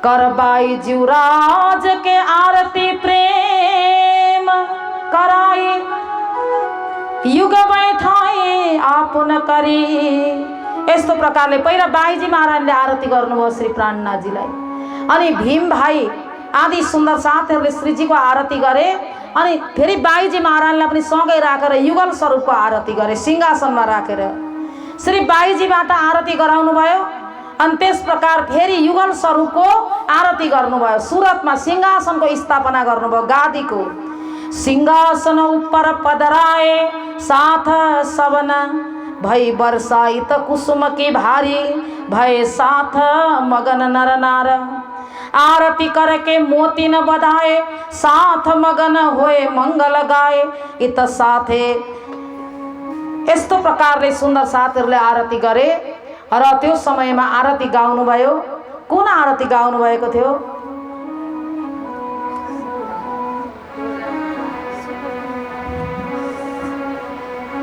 करबाई जीवराज के आरती प्रेम कराई, युग बैठाई आपुन करी। यस्तो प्रकारले पहिला बाईजी महाराजले आरती गर्नुभयो श्री प्राणनाथजीलाई, अनि भीम भाइ आदि सुन्दर साथीहरूले श्रीजीको आरती गरे। अनि फेरि बाईजी महाराजलाई पनि सँगै राखेर युगल स्वरूपको आरती गरे, सिंहासनमा राखेर श्री बाईजीबाट आरती गराउनु भयो। अनि त्यस प्रकार फेरि युगल स्वरूपको आरती गर्नुभयो। सुरतमा सिंहासनको स्थापना गर्नुभयो, गादीको। सिंहासन ऊपर पधराए साथ सबन, भई बरसाइत कुसुम की भारी, भय साथ मगन नर नार। आरती करके मोती न बधाए, साथ मगन होए मंगल गाए। इत साथे यस्तो प्रकारले सुन्दर साथीहरूले आरती गरे। र त्यो समयमा आरती गाउनुभयो। कुन आरती गाउनु भएको थियो?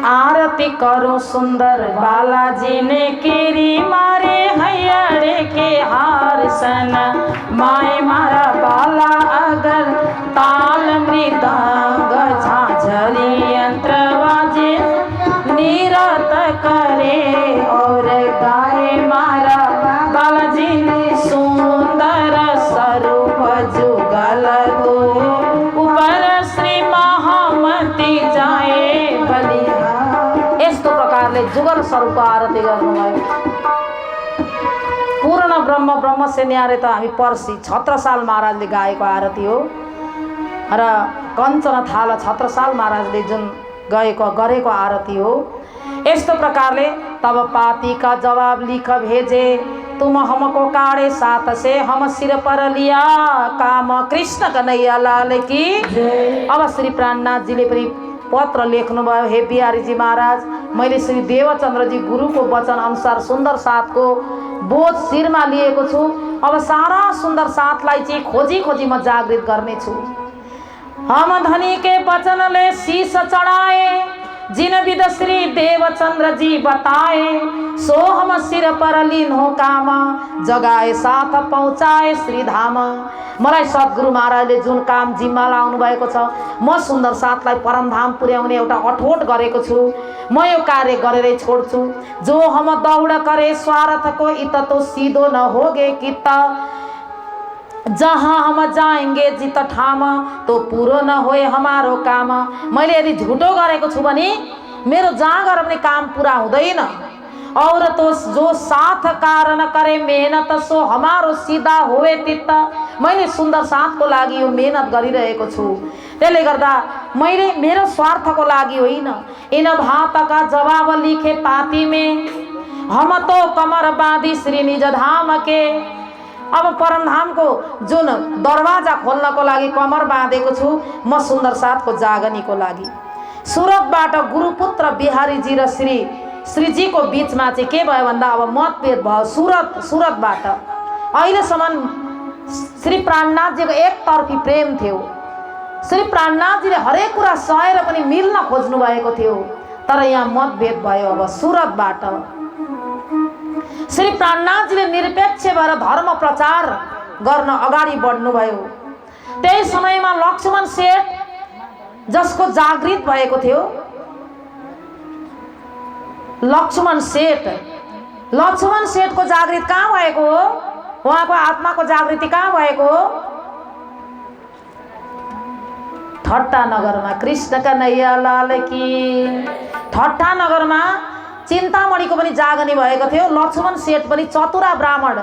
आरती करो सुंदर बालाजी ने केरी मारे, हैयाड़े के हार सन माए मारा बाला। अगर ताल मृदंग झांझरी यंत्र बाजे, नीरत करे और गाए मारा बालाजी ने सुंदर स्वरूप जुगल दो। ऊपर श्री महामती जाए बलि। यस्तो प्रकारले जुगल स्वरूपको आरती गर्नुभयो। पूर्ण ब्रह्म ब्रह्म से न्यारे त हामी पर्सी छत्रसाल महाराजले गाएको आरती हो। र कञ्चन थाल छत्रसाल महाराजले जुन गरेको आरती हो। यस्तो प्रकारले तब पाती का जवाब लिख भेजे, तुम हमको काड़े साथ से हम सिर पर लिया काम। कृष्ण कन्हैया लाल की। अब श्री प्राणनाथजीले पनि पत्र लेख्नुभयो, हे बिहारीजी महाराज, मैले श्री देवचन्द्रजी गुरुको वचन अनुसार सुन्दर साथको बोझ शिरमा लिएको छु। अब सारा सुन्दर साथलाई चाहिँ खोजी खोजी म जागृत गर्नेछु। हम धनी के वचनले शीश चढ़ाए, जिन विद श्री देवचंद्र जी बताए। सो हम सिर पर लीन हो काम, जगाए साथ पहुँचाए श्री धाम। मलाई सद्गुरु महाराजले जुन काम जिम्मा लाउनु भएको छ, म सुन्दर साथलाई परमधाम पुर्याउने एउटा अठोट गरेको छु। म यो कार्य गरेरै छोड्छु। जो हम दौड करे स्वार्थ को, इत तो सीधो न होगे कित। जहाँ हम जाएंगे जित ठाम, तो पूरो न होए हमारो काम। मैले यदि झुटो गरेको छु भने मेरो जहाँ गएर पनि काम पुरा हुँदैन। और तो जो साथ कारण करे मेहनत, सो हमारो सीधा होए तित्त। मैले सुन्दर साथको लागि यो मेहनत गरिरहेको छु। त्यसले गर्दा मैले मेरो स्वार्थको लागि होइन। इन भातका जवाब लिखे पाती में, हम तो कमर बाँधी श्री निज धाम के। अब परमधामको जुन दरवाजा खोल्नको लागि कमर बाँधेको छु म सुन्दर साथको जागनीको लागि। सुरतबाट गुरुपुत्र बिहारीजी र श्रीजीको बीचमा चाहिँ के भयो भन्दा अब मतभेद भयो। सुरतबाट अहिलेसम्म श्री प्राणनाथजीको एकतर्फी प्रेम थियो। श्री प्राणनाथजीले हरेक कुरा सहेर पनि मिल्न खोज्नु भएको थियो। तर यहाँ मतभेद भयो। अब सुरतबाट श्री प्राणनाथजीले निरपेक्ष भएर धर्म प्रचार गर्न अगाडि बढ्नुभयो। त्यही समयमा लक्ष्मण सेठ जसको जागृत भएको थियो, लक्ष्मण सेठको जागृत कहाँ भएको हो? उहाँको आत्माको जागृति कहाँ भएको हो? ठट्टा नगरमा। कृष्ण कन्हैया लाल की। ठट्टा नगरमा चिन्तामणिको पनि जागनी भएको थियो। लक्ष्मण सेठ पनि चतुरा ब्राह्मण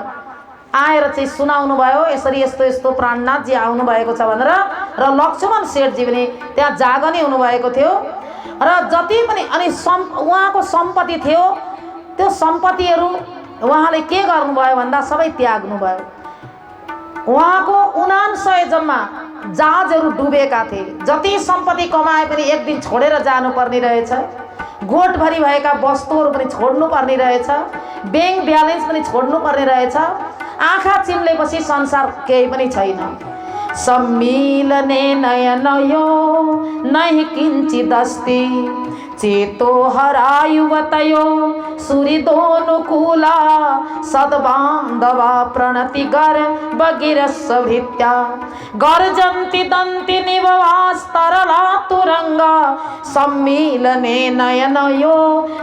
आएर चाहिँ सुनाउनु भयो, यसरी यस्तो यस्तो प्राणनाथजी आउनु भएको छ भनेर। र लक्ष्मण सेठजी पनि त्यहाँ जागनी हुनुभएको थियो। र जति पनि अनि उहाँको सम्पत्ति थियो, त्यो सम्पत्तिहरू उहाँले के गर्नुभयो भन्दा सबै त्याग्नुभयो। उहाँको 99 जम्मा जहाजहरू डुबेका थिए। जति सम्पत्ति कमाए पनि एक दिन छोडेर जानुपर्ने रहेछ। गोठभरि भएका वस्तुहरू पनि छोड्नु पर्ने रहेछ। ब्याङ्क ब्यालेन्स पनि छोड्नु पर्ने रहेछ। आँखा चिम्लेपछि संसार केही पनि छैन। सम्मिलने नयन यो नहीं किंचित अस्ति, चेतो हरायुवतयो सुहृदोनुकूला सद्बान्धवा प्रणति गर्भगिरस्सभृत्या गर्जन्ति दन्ति निभवास्तरला तुरंगा सम्मीलने नयनयो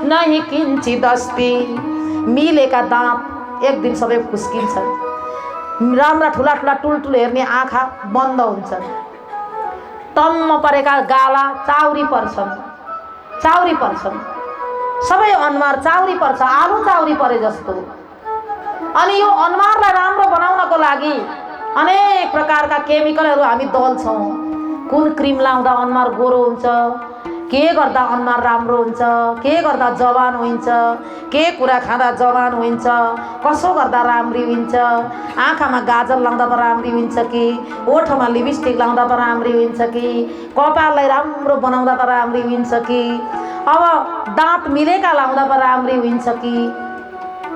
नहि किंचिदस्ति। मिलेका दाँत एक दिन सबै फुस्किन्छन्, राम्रा ठुला ठुला टुलटुल हेर्ने आँखा बन्द हुन्छन्, तम्म परेका गाला चाउरी पर्छन्, सबै अनुहार चाउरी पर्छ, आलु चाउरी परे जस्तो। अनि यो अनुहारलाई राम्रो बनाउनको लागि अनेक प्रकारका केमिकलहरू हामी दल्छौँ। कुन क्रिम लाउँदा अनुहार गोरो हुन्छ, के गर्दा अनुहार राम्रो हुन्छ, के गर्दा जवान हुन्छ, के कुरा खाँदा जवान हुन्छ, कसो गर्दा राम्री हुन्छ, आँखामा गाजल लाउँदा पो राम्री हुन्छ कि, ओठमा लिपस्टिक लाउँदा पो राम्री हुन्छ कि, कपाललाई राम्रो बनाउँदा पो राम्री हुन्छ कि, अब दाँत मिलेका लाउँदा पो राम्री हुन्छ कि।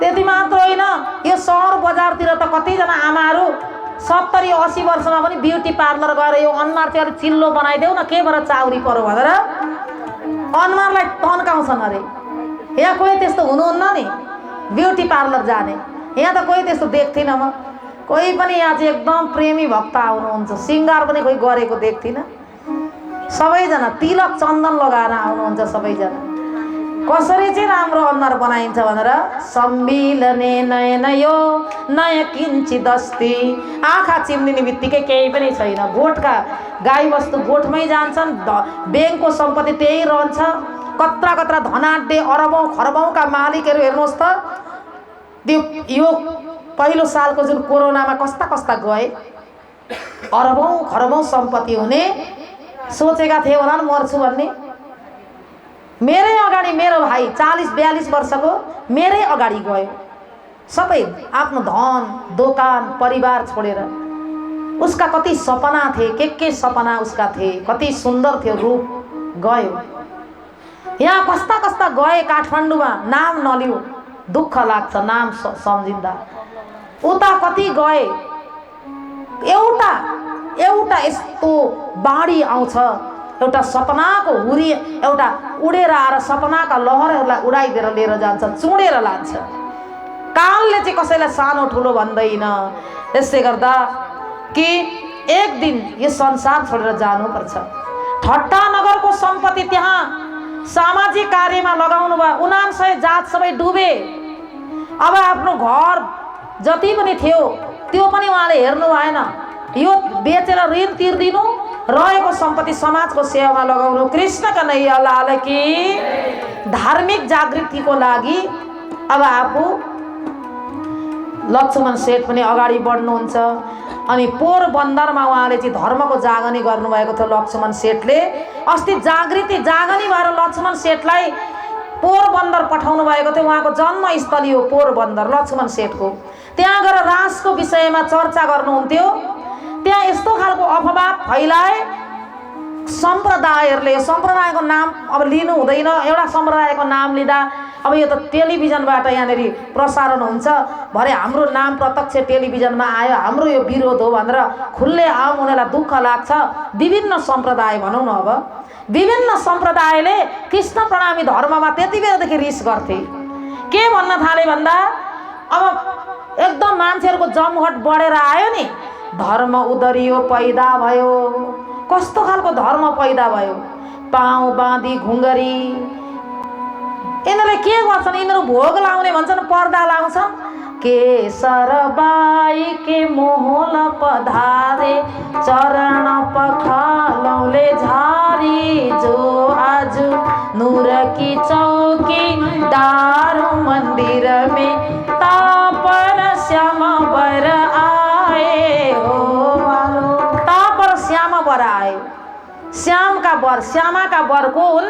त्यति मात्र होइन, यो सहर बजारतिर त कतिजना आमाहरू 70-80 वर्षमा पनि ब्युटी पार्लर गएर यो अनुहार चाहिँ अलिक चिल्लो बनाइदेऊ न, के भएर चाउरी परो भनेर अनुहारलाई तन्काउँछन् अरे। यहाँ कोही त्यस्तो हुनुहुन्न नि ब्युटी पार्लर जाने, यहाँ त कोही त्यस्तो देख्थिनँ म। कोही पनि यहाँ चाहिँ एकदम प्रेमी भक्त आउनुहुन्छ, सिङ्गार पनि कोही गरेको देख्थिनँ। सबैजना तिलक चन्दन लगाएर आउनुहुन्छ सबैजना। कसरी चाहिँ राम्रो अनुहार बनाइन्छ भनेर सम्मिलने नयनयो नय किंचिदस्ति। आँखा चिम्लिने बित्तिकै केही पनि छैन। गोठका गाईबस्तु गोठमै जान्छन्, ब्याङ्कको सम्पत्ति त्यही रहन्छ। कत्रा कत्रा धनाढ्य अरबौँ खरबौँका मालिकहरू हेर्नुहोस् त, त्यो यो पहिलो सालको जुन कोरोनामा कस्ता कस्ता गए, अरबौँ खरबौँ सम्पत्ति हुने सोचेका थिए होला नि मर्छु भन्ने। मेरै अगाडि मेरो भाइ 40-42 वर्षको मेरै अगाडि गयो, सबै आफ्नो धन दोकान परिवार छोडेर। उसका कति सपना थिए, के सपना उसका थिए, कति सुन्दर थियो रूप, गयो। यहाँ कस्ता कस्ता गए काठमाडौँमा, नाम नलिऊ, दुःख लाग्छ नाम सम्झिँदा। उता कति गए, एउटा यस्तो बाढी आउँछ, एउटा सपनाको हुरी एउटा उडेर आएर सपनाका लहरहरूलाई उडाइदिएर लिएर जान्छ, चुडेर लान्छ। कालले चाहिँ कसैलाई सानो ठुलो भन्दैन। त्यसले गर्दा कि एक दिन यो संसार छोडेर जानुपर्छ। ठट्टानगरको सम्पत्ति त्यहाँ सामाजिक कार्यमा लगाउनु भयो, 99 जात सबै डुबे। अब आफ्नो घर जति पनि थियो त्यो पनि उहाँले हेर्नु भएन। यो बेचेर ऋण तिर्दिनु, रहेको सम्पत्ति समाजको सेवामा लगाउनु। कृष्ण कन्हैया लाल की। धार्मिक जागृतिको लागि अब आफू लक्ष्मण सेठ पनि अगाडि बढ्नुहुन्छ। अनि पोरबन्दरमा उहाँले चाहिँ धर्मको जागनी गर्नुभएको थियो लक्ष्मण सेठले। अस्ति जागनी भएर लक्ष्मण सेठलाई पोरबन्दर पठाउनु भएको थियो। उहाँको जन्मस्थली हो पोरबन्दर लक्ष्मण सेठको। त्यहाँ गएर रासको विषयमा चर्चा गर्नुहुन्थ्यो। त्यहाँ यस्तो खालको अफवाह फैलाए सम्प्रदायहरूले। सम्प्रदायको नाम अब लिनु हुँदैन, एउटा सम्प्रदायको नाम लिँदा अब यो त टेलिभिजनबाट यहाँनिर प्रसारण हुन्छ, भरे हाम्रो नाम प्रत्यक्ष टेलिभिजनमा आयो, हाम्रो यो विरोध हो भनेर खुल्ले आम उनीहरूलाई दुःख लाग्छ। विभिन्न सम्प्रदाय भनौँ न, अब विभिन्न सम्प्रदायले कृष्ण प्रणामी धर्ममा त्यति बेलादेखि रिस गर्थे। के भन्न थाले भन्दा अब एकदम मान्छेहरूको जमघट बढेर आयो नि, धर्म उदरियो पैदा भयो। कस्तो खालको धर्म पैदा भयो? पाउ बाँधी घुङ्गरी। यिनीहरूले के गर्छन्? यिनीहरू भोग लाउने भन्छन्, पर्दा लाउँछन्। केसर बाई के मोहल पधारे चरण पखालौले झारी जो आज नूर की चौकी दारू मंदिर में तापर श्याम बर आए हो। तापर श्याम बर आए। श्याम का बर, श्यामा का बर कौन?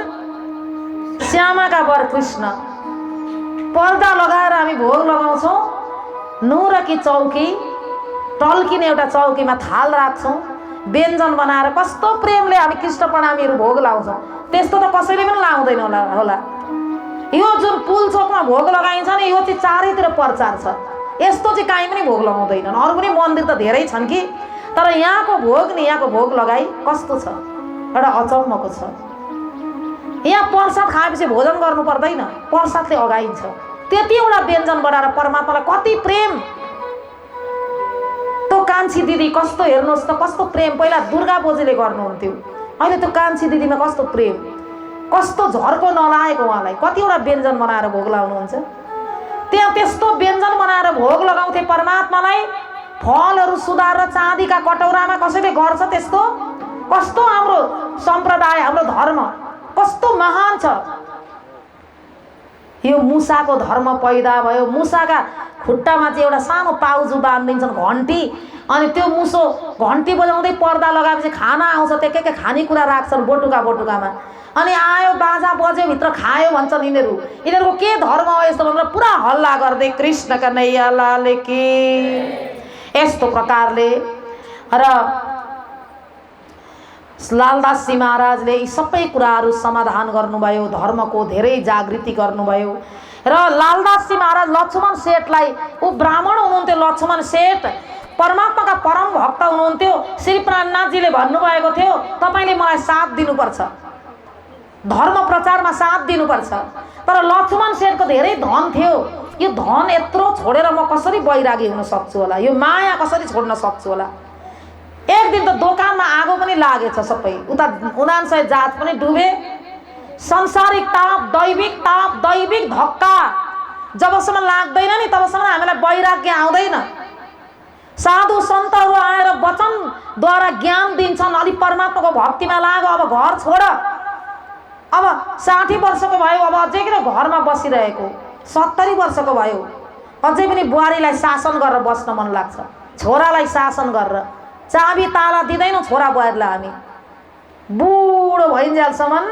श्यामा का बर कृष्ण। पर्दा लगाएर हामी भोग लगाउँछौँ। नूर की चौकी, टल्किने एउटा चौकीमा थाल राख्छौँ, व्यञ्जन बनाएर कस्तो प्रेमले हामी कृष्ण प्रणामीहरू भोग लाउँछौँ। त्यस्तो त कसैले पनि लाउँदैन होला। यो जुन पुलचोकमा भोग लगाइन्छ नि, यो चाहिँ चारैतिर प्रचार छ। यस्तो चाहिँ काहीँ पनि भोग लगाउँदैनन्। अरू पनि मन्दिर त धेरै छन् कि, तर यहाँको भोग नि, यहाँको भोग लगाई कस्तो छ, एउटा अचम्मको छ। यहाँ प्रसाद खाएपछि भोजन गर्नु पर्दैन, प्रसादले अगाइन्छ। त्यतिवटा व्यञ्जन बनाएर परमात्मालाई कति प्रेम। त्यो कान्छी दिदी कस्तो, हेर्नुहोस् त कस्तो प्रेम। पहिला दुर्गा बोजूले गर्नुहुन्थ्यो, अहिले त्यो कान्छी दिदीमा कस्तो प्रेम, कस्तो झर्को नलागेको उहाँलाई। कतिवटा व्यञ्जन बनाएर भोग लगाउनुहुन्छ। त्यहाँ त्यस्तो व्यञ्जन बनाएर भोग लगाउँथे परमात्मालाई। फलहरू सुधारेर चाँदीका कटौरामा कसैले गर्छ त्यस्तो? कस्तो हाम्रो सम्प्रदाय, हाम्रो धर्म कस्तो महान छ। यो मुसाको धर्म पैदा भयो। मुसाका खुट्टामा चाहिँ एउटा सानो पाउजु बाँधिदिन्छन्, घन्टी, अनि त्यो मुसो घन्टी बजाउँदै पर्दा लगाएपछि खाना आउँछ, त्यो के खानेकुरा राख्छन् बोटुकामा, अनि आयो बाजा बज्यो भित्र खायो भन्छन् यिनीहरू। यिनीहरूको के धर्म हो यस्तो भनेर पुरा हल्ला गर्दै कृष्ण कन्हैया लाल की। यस्तो प्रकारले र लालदासजी महाराजले यी सबै कुराहरू समाधान गर्नुभयो, धर्मको धेरै जागृति गर्नुभयो। र लालदासजी महाराज लक्ष्मण सेठलाई, ऊ ब्राह्मण हुनुहुन्थ्यो, लक्ष्मण सेठ परमात्माका परम भक्त हुनुहुन्थ्यो। श्री प्राणनाथजीले भन्नुभएको थियो तपाईँले मलाई साथ दिनुपर्छ, धर्म प्रचारमा साथ दिनुपर्छ। तर लक्ष्मण सेठको धेरै धन थियो। यो धन यत्रो छोडेर म कसरी वैरागी हुन सक्छु होला, यो माया कसरी छोड्न सक्छु होला। एक दिन त दोकानमा आगो पनि लागेछ, सबै उता 59 जात पनि डुबे। संसारिक ताप, दैविक धक्का जबसम्म लाग्दैन नि तबसम्म हामीलाई वैराग्य आउँदैन। साधु सन्तहरू आएर वचनद्वारा ज्ञान दिन्छन्, अलि परमात्माको भक्तिमा लाग, अब घर छोड। अब 60 वर्षको भयो, अब अझै किन घरमा बसिरहेको? 70 वर्षको भयो, अझै पनि बुहारीलाई शासन गरेर बस्न मन लाग्छ, छोरालाई शासन गरेर। चाबी ताला दिँदैनौँ छोरा बुहारीलाई हामी। बुढो भइन्जेलसम्म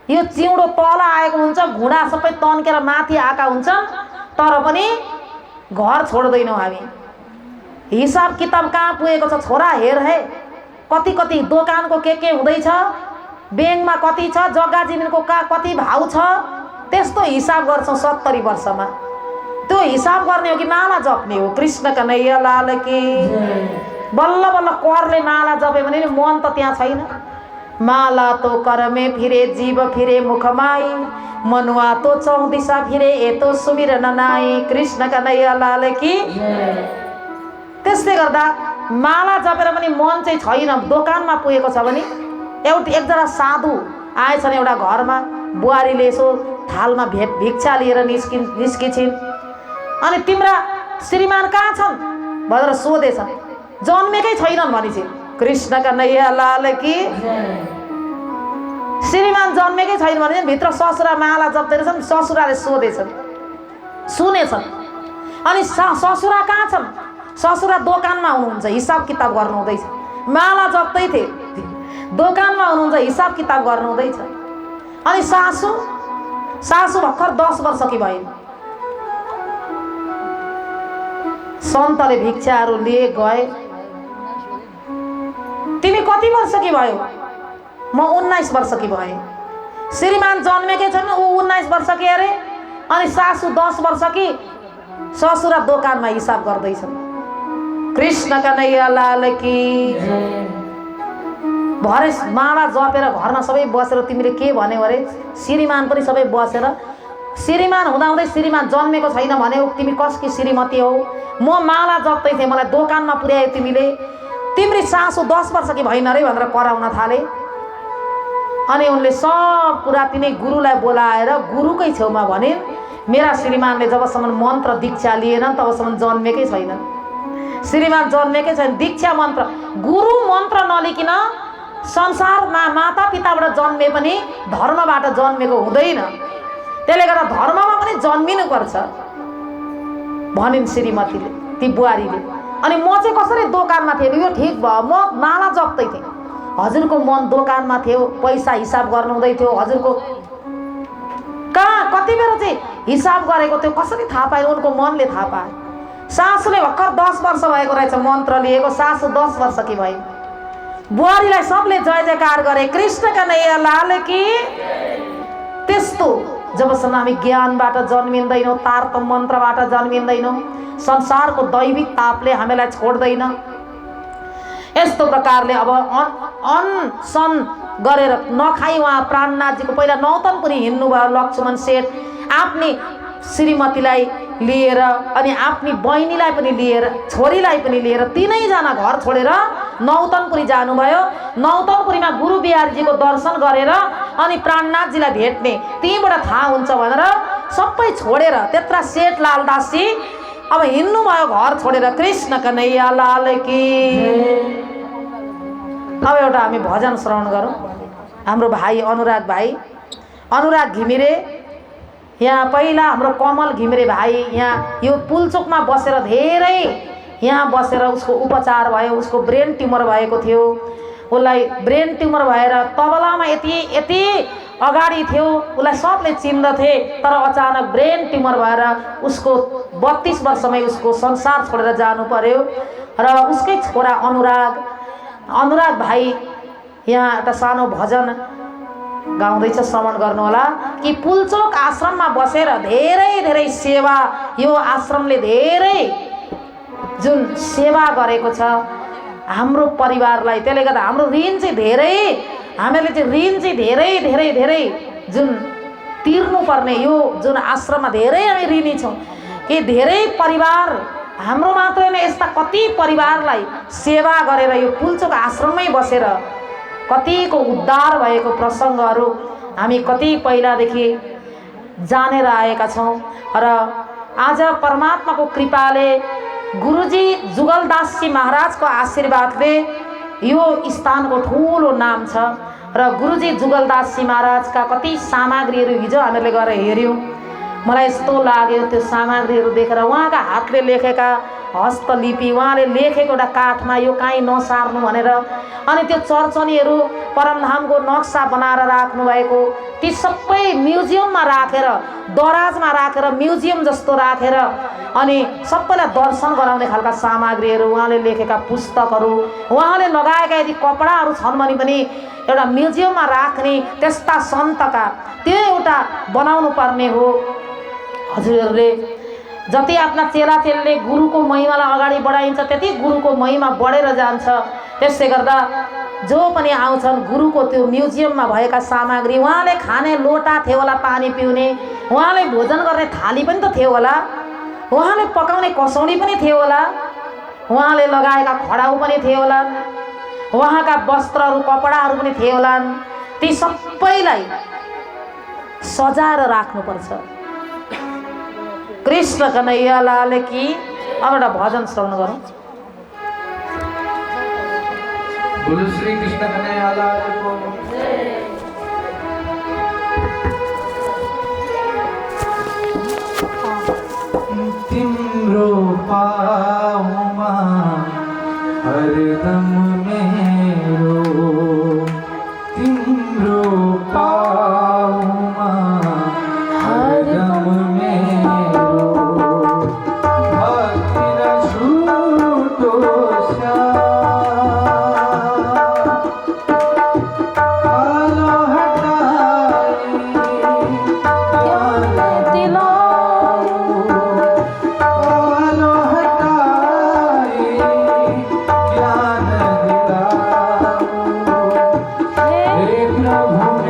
यो चिउँडो तल आएको हुन्छ, घुँडा सबै तन्केर माथि आएका हुन्छन्, तर पनि घर छोड्दैनौँ हामी। हिसाब किताब कहाँ पुगेको छ छोरा, हेर है, कति दोकानको के हुँदैछ, ब्याङ्कमा कति छ, जग्गा जमिनको कति भाउ छ, त्यस्तो हिसाब गर्छौँ 70 वर्षमा। त्यो हिसाब गर्ने हो कि माला जप्ने हो? कृष्ण कन्हैया लाल की। बल्ल बल्ल करले माला जप्यो भने मन त त्यहाँ छैन। माला तो कर में फिरे, जीव फिरे मुखमाई, मनुआ तो चौदिशा फिरे, ए तो सुमिरन नाई। कृष्ण कन्हैया लाल की। त्यसले गर्दा माला जपेर पनि मन चाहिँ छैन। दोकानमा पुगेको छ भने एकजना साधु आएछन् एउटा घरमा, बुहारीले यसो थालमा भिक्षा लिएर निस्किन्छन्। अनि तिम्रा श्रीमान कहाँ छन् भनेर सोधेछन्। जन्मेकै छैनन् भनेपछि। कृष्ण कन्हैया लाल की। श्रीमान जन्मेकै छैन भने भित्र ससुरा माला जप्दै रहेछन्। ससुराले सोधेछन्, सुनेछन्। अनि ससुरा कहाँ छन्? ससुरा दोकानमा हुनुहुन्छ, हिसाब किताब गर्नु हुँदैछ। माला जप्दै थिए, दोकानमा हुनुहुन्छ, हिसाब किताब गर्नु हुँदैछ। अनि सासु भर्खर 10 वर्षकी भइन्। सन्तले भिक्षाहरू लिए गए। तिमी कति वर्षकी भयो? म 19 वर्षकी भएँ। श्रीमान जन्मेकै छन्, ऊ 19 वर्षकी अरे। अनि सासु 10 वर्षकी। ससुरा दोकानमा हिसाब गर्दैछन्। कृष्ण कन्हैया लाल की। भरे माला जपेर घरमा सबै बसेर तिमीले के भन्यौ अरे? श्रीमान पनि सबै बसेर, श्रीमान हुँदाहुँदै श्रीमान जन्मेको छैन भन्यौ, तिमी कसकी श्रीमती हौ? म माला जप्दै थिएँ, मलाई दोकानमा पुर्यायो तिमीले। तिम्री सासु 10 वर्षकी भइन अरे भनेर कराउन थाले। अनि उनले सब कुरा तिनै गुरुलाई बोलाएर गुरुकै छेउमा भने, मेरा श्रीमानले जबसम्म मन्त्र दीक्षा लिएनन् तबसम्म जन्मेकै छैनन्। श्रीमान जन्मेकै छैन। दीक्षा मन्त्र, गुरु मन्त्र नलिकन संसारमा माता पिताबाट जन्मे पनि धर्मबाट जन्मेको हुँदैन। त्यसले गर्दा धर्ममा पनि जन्मिनुपर्छ भनिन् श्रीमतीले, ती बुहारीले। अनि म चाहिँ कसरी दोकानमा थिएँ? यो ठिक भयो, म माला जप्दै थिएँ, हजुरको मन दोकानमा थियो, पैसा हिसाब गर्नु हुँदै थियो। हजुरको कहाँ कति बेर चाहिँ हिसाब गरेको थियो, कसरी थाहा पाएन? उनको मनले थाहा पाए। सासुले भर्खर 10 वर्ष भएको रहेछ मन्त्र लिएको, सासु 10 वर्षकी भइन्। बुहारीलाई सबले जय जयकार गरे, कृष्ण कन्हैया लाल की। त्यस्तो जबसम्म हामी ज्ञानबाट जन्मिँदैनौँ, तारतम मन्त्रबाट जन्मिँदैनौँ, संसारको दैविक तापले हामीलाई छोड्दैन। यस्तो प्रकारले अब अनसन गरेर नखाई उहाँ प्राणनाथजीको पहिला नौतनपुरी हिँड्नुभयो लक्ष्मण सेठ आफ्नी श्रीमतीलाई लिएर अनि आफ्नी बहिनीलाई पनि लिएर छोरीलाई पनि लिएर तीनैजना घर छोडेर नौतनपुरी जानुभयो। नौतनपुरीमा गुरु बिहारीजीको दर्शन गरेर अनि प्राणनाथजीलाई भेट्ने त्यहीँबाट थाहा हुन्छ भनेर सबै छोडेर त्यत्रा सेठ लालदासजी अब हिँड्नुभयो घर छोडेर। कृष्ण कन्हैया लाल की। अब एउटा हामी भजन श्रवण गरौँ। हाम्रो भाइ अनुराग घिमिरे यहाँ पहिला हाम्रो कमल घिमिरे भाइ यहाँ यो पुलचोकमा बसेर धेरै यहाँ बसेर उसको उपचार भयो। उसको ब्रेन ट्युमर भएको थियो। उसलाई ब्रेन ट्युमर भएर तबलामा यति अगाडि थियो, उसलाई सबले चिन्दथे। तर अचानक ब्रेन ट्युमर भएर उसको 32 वर्षमै उसको संसार छोडेर जानु पर्यो। र उसकै छोरा अनुराग भाइ यहाँ एउटा सानो भजन गाउँदैछ, श्रवण गर्नु होला। कि पुलचोक आश्रममा बसेर धेरै सेवा, यो आश्रमले धेरै जुन सेवा गरेको छ हाम्रो परिवारलाई, त्यसले गर्दा हाम्रो ऋण चाहिँ धेरै, हामीले चाहिँ ऋण चाहिँ धेरै जुन तिर्नुपर्ने, यो जुन आश्रममा धेरै हामी ऋणी छौँ। कि धेरै परिवार हाम्रो मात्रै होइन, यस्ता कति परिवारलाई सेवा गरेर यो पुलचोक आश्रममै बसेर कतिको उद्धार भएको प्रसङ्गहरू हामी कति पहिलादेखि जानेर आएका छौँ। र आज परमात्माको कृपाले गुरुजी जुगलदासजी महाराजको आशीर्वादले यो स्थानको ठुलो नाम छ। र गुरुजी जुगलदासजी महाराजका कति सामग्रीहरू हिजो हामीले गएर हेऱ्यौँ। मलाई यस्तो लाग्यो त्यो सामग्रीहरू देखेर, उहाँका हातले लेखेका हस्तलिपि, उहाँले लेखेको एउटा काठमा यो काहीँ नसार्नु भनेर, अनि त्यो चर्चनीहरू परमधामको नक्सा बनाएर राख्नु भएको, ती सबै म्युजियममा राखेर, दराजमा राखेर, म्युजियम जस्तो राखेर अनि सबैलाई दर्शन गराउने खालका सामग्रीहरू, उहाँले लेखेका पुस्तकहरू, उहाँले लगाएका यदि कपडाहरू छन् भने पनि एउटा म्युजियममा राख्ने त्यस्ता सन्तका त्यो एउटा बनाउनु पर्ने हो। हजुरहरूले जति आफ्ना चेलाचेलीले गुरुको महिमालाई अगाडि बढाइन्छ त्यति गुरुको महिमा बढेर जान्छ। त्यसले गर्दा जो पनि आउँछन् गुरुको त्यो म्युजियममा भएका सामग्री, उहाँले खाने लोटा थियो होला, पानी पिउने, उहाँले भोजन गर्ने थाली पनि त थियो होला, उहाँले पकाउने कसौडी पनि थियो होला, उहाँले लगाएका खडाउ पनि थियो होला, उहाँका वस्त्रहरू कपडाहरू पनि थियो होला। ती सबैलाई सजाएर राख्नुपर्छ। कृष्ण कन्हैया लाल की। अब एउटा भजन श्रवण गरौँ। बोलो श्री कृष्ण कन्हैया लाल को। तिम्रो पाउमा हरदम मेरो, तिम्रो पाउमा हरदम मेरो, भक्ति र झुटो कालो हटाए ज्ञान दिलाओ, कालो हटाए ज्ञान दिलाओ। हे प्रभु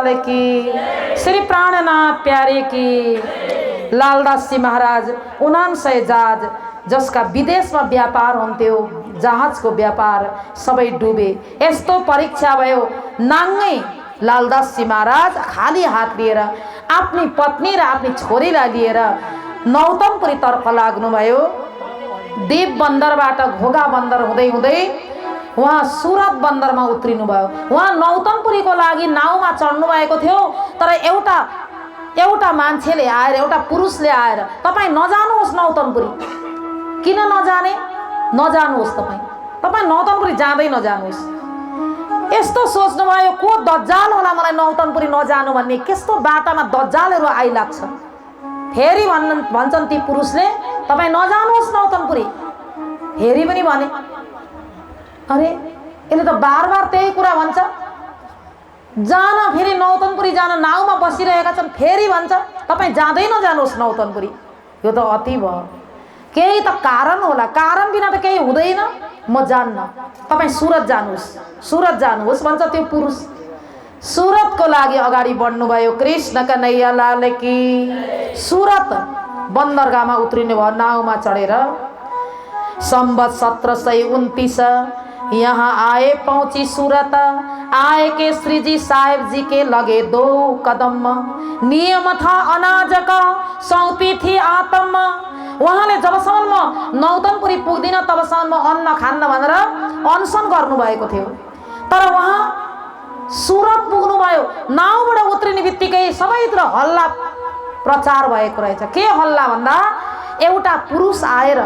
लाल की, श्री प्राणनाथ प्यारे की। लालदास जी महाराज 99 जहाज जसका विदेशमा व्यापार हुन्थ्यो, जहाजको व्यापार सबै डुबे। यस्तो परीक्षा भयो, नाङ्गै लालदास जी महाराज खाली हात लिएर आफ्नी पत्नी र आफ्नी छोरीलाई लिएर नौतनपुरीतर्फ लाग्नुभयो। देव बन्दरबाट घोगा बन्दर हुँदै हुँदै उहाँ सुरत बन्दरमा उत्रिनुभयो। उहाँ नौतनपुरीको लागि नाउँमा चढ्नु भएको थियो, तर एउटा मान्छेले आएर, एउटा पुरुषले आएर, तपाईँ नजानुहोस् नौतनपुरी। किन नजाने? नजानुहोस्, तपाईँ नौतनपुरी जाँदै नजानुहोस्। यस्तो सोच्नुभयो, को दज्जाल होला मलाई नौतनपुरी नजानु भन्ने, कस्तो बाटामा दज्जालहरू आइलाग्छ। फेरि भन्छन् ती पुरुषले, तपाईँ नजानुहोस् नौतनपुरी। फेरि पनि भने, अरे यसले त बार बार त्यही कुरा भन्छ, जान फेरि नौतनपुरी जान नाउँमा बसिरहेका छन्, फेरि भन्छ तपाईँ जाँदै नजानुहोस् नौतनपुरी। यो त अति भयो, केही त कारण होला, कारण बिना त केही हुँदैन। म जान्न, तपाईँ सुरत जानुहोस् भन्छ त्यो पुरुष। सुरतको लागि अगाडि बढ्नुभयो। कृष्ण कन्हैया लाल की। सुरत बन्दरगाहमा उत्रिनु भयो नाउँमा चढेर। संवत 1729 यहाँ आए पहुंची सूरत, आए के श्री जी साहेब जी के लगे 2 कदम, नियम था अनाज का सौंपी थी आत्म। उहाँले जबसम्म म नौतनपुरी पुग्दिन तबसम्म म अन्न खान्न भनेर अनसन गर्नुभएको थियो। तर उहाँ सुरत पुग्नुभयो। नाउँबाट उत्रिने बित्तिकै सबैतिर हल्ला प्रचार भएको रहेछ। के हल्ला भन्दा एउटा पुरुष आएर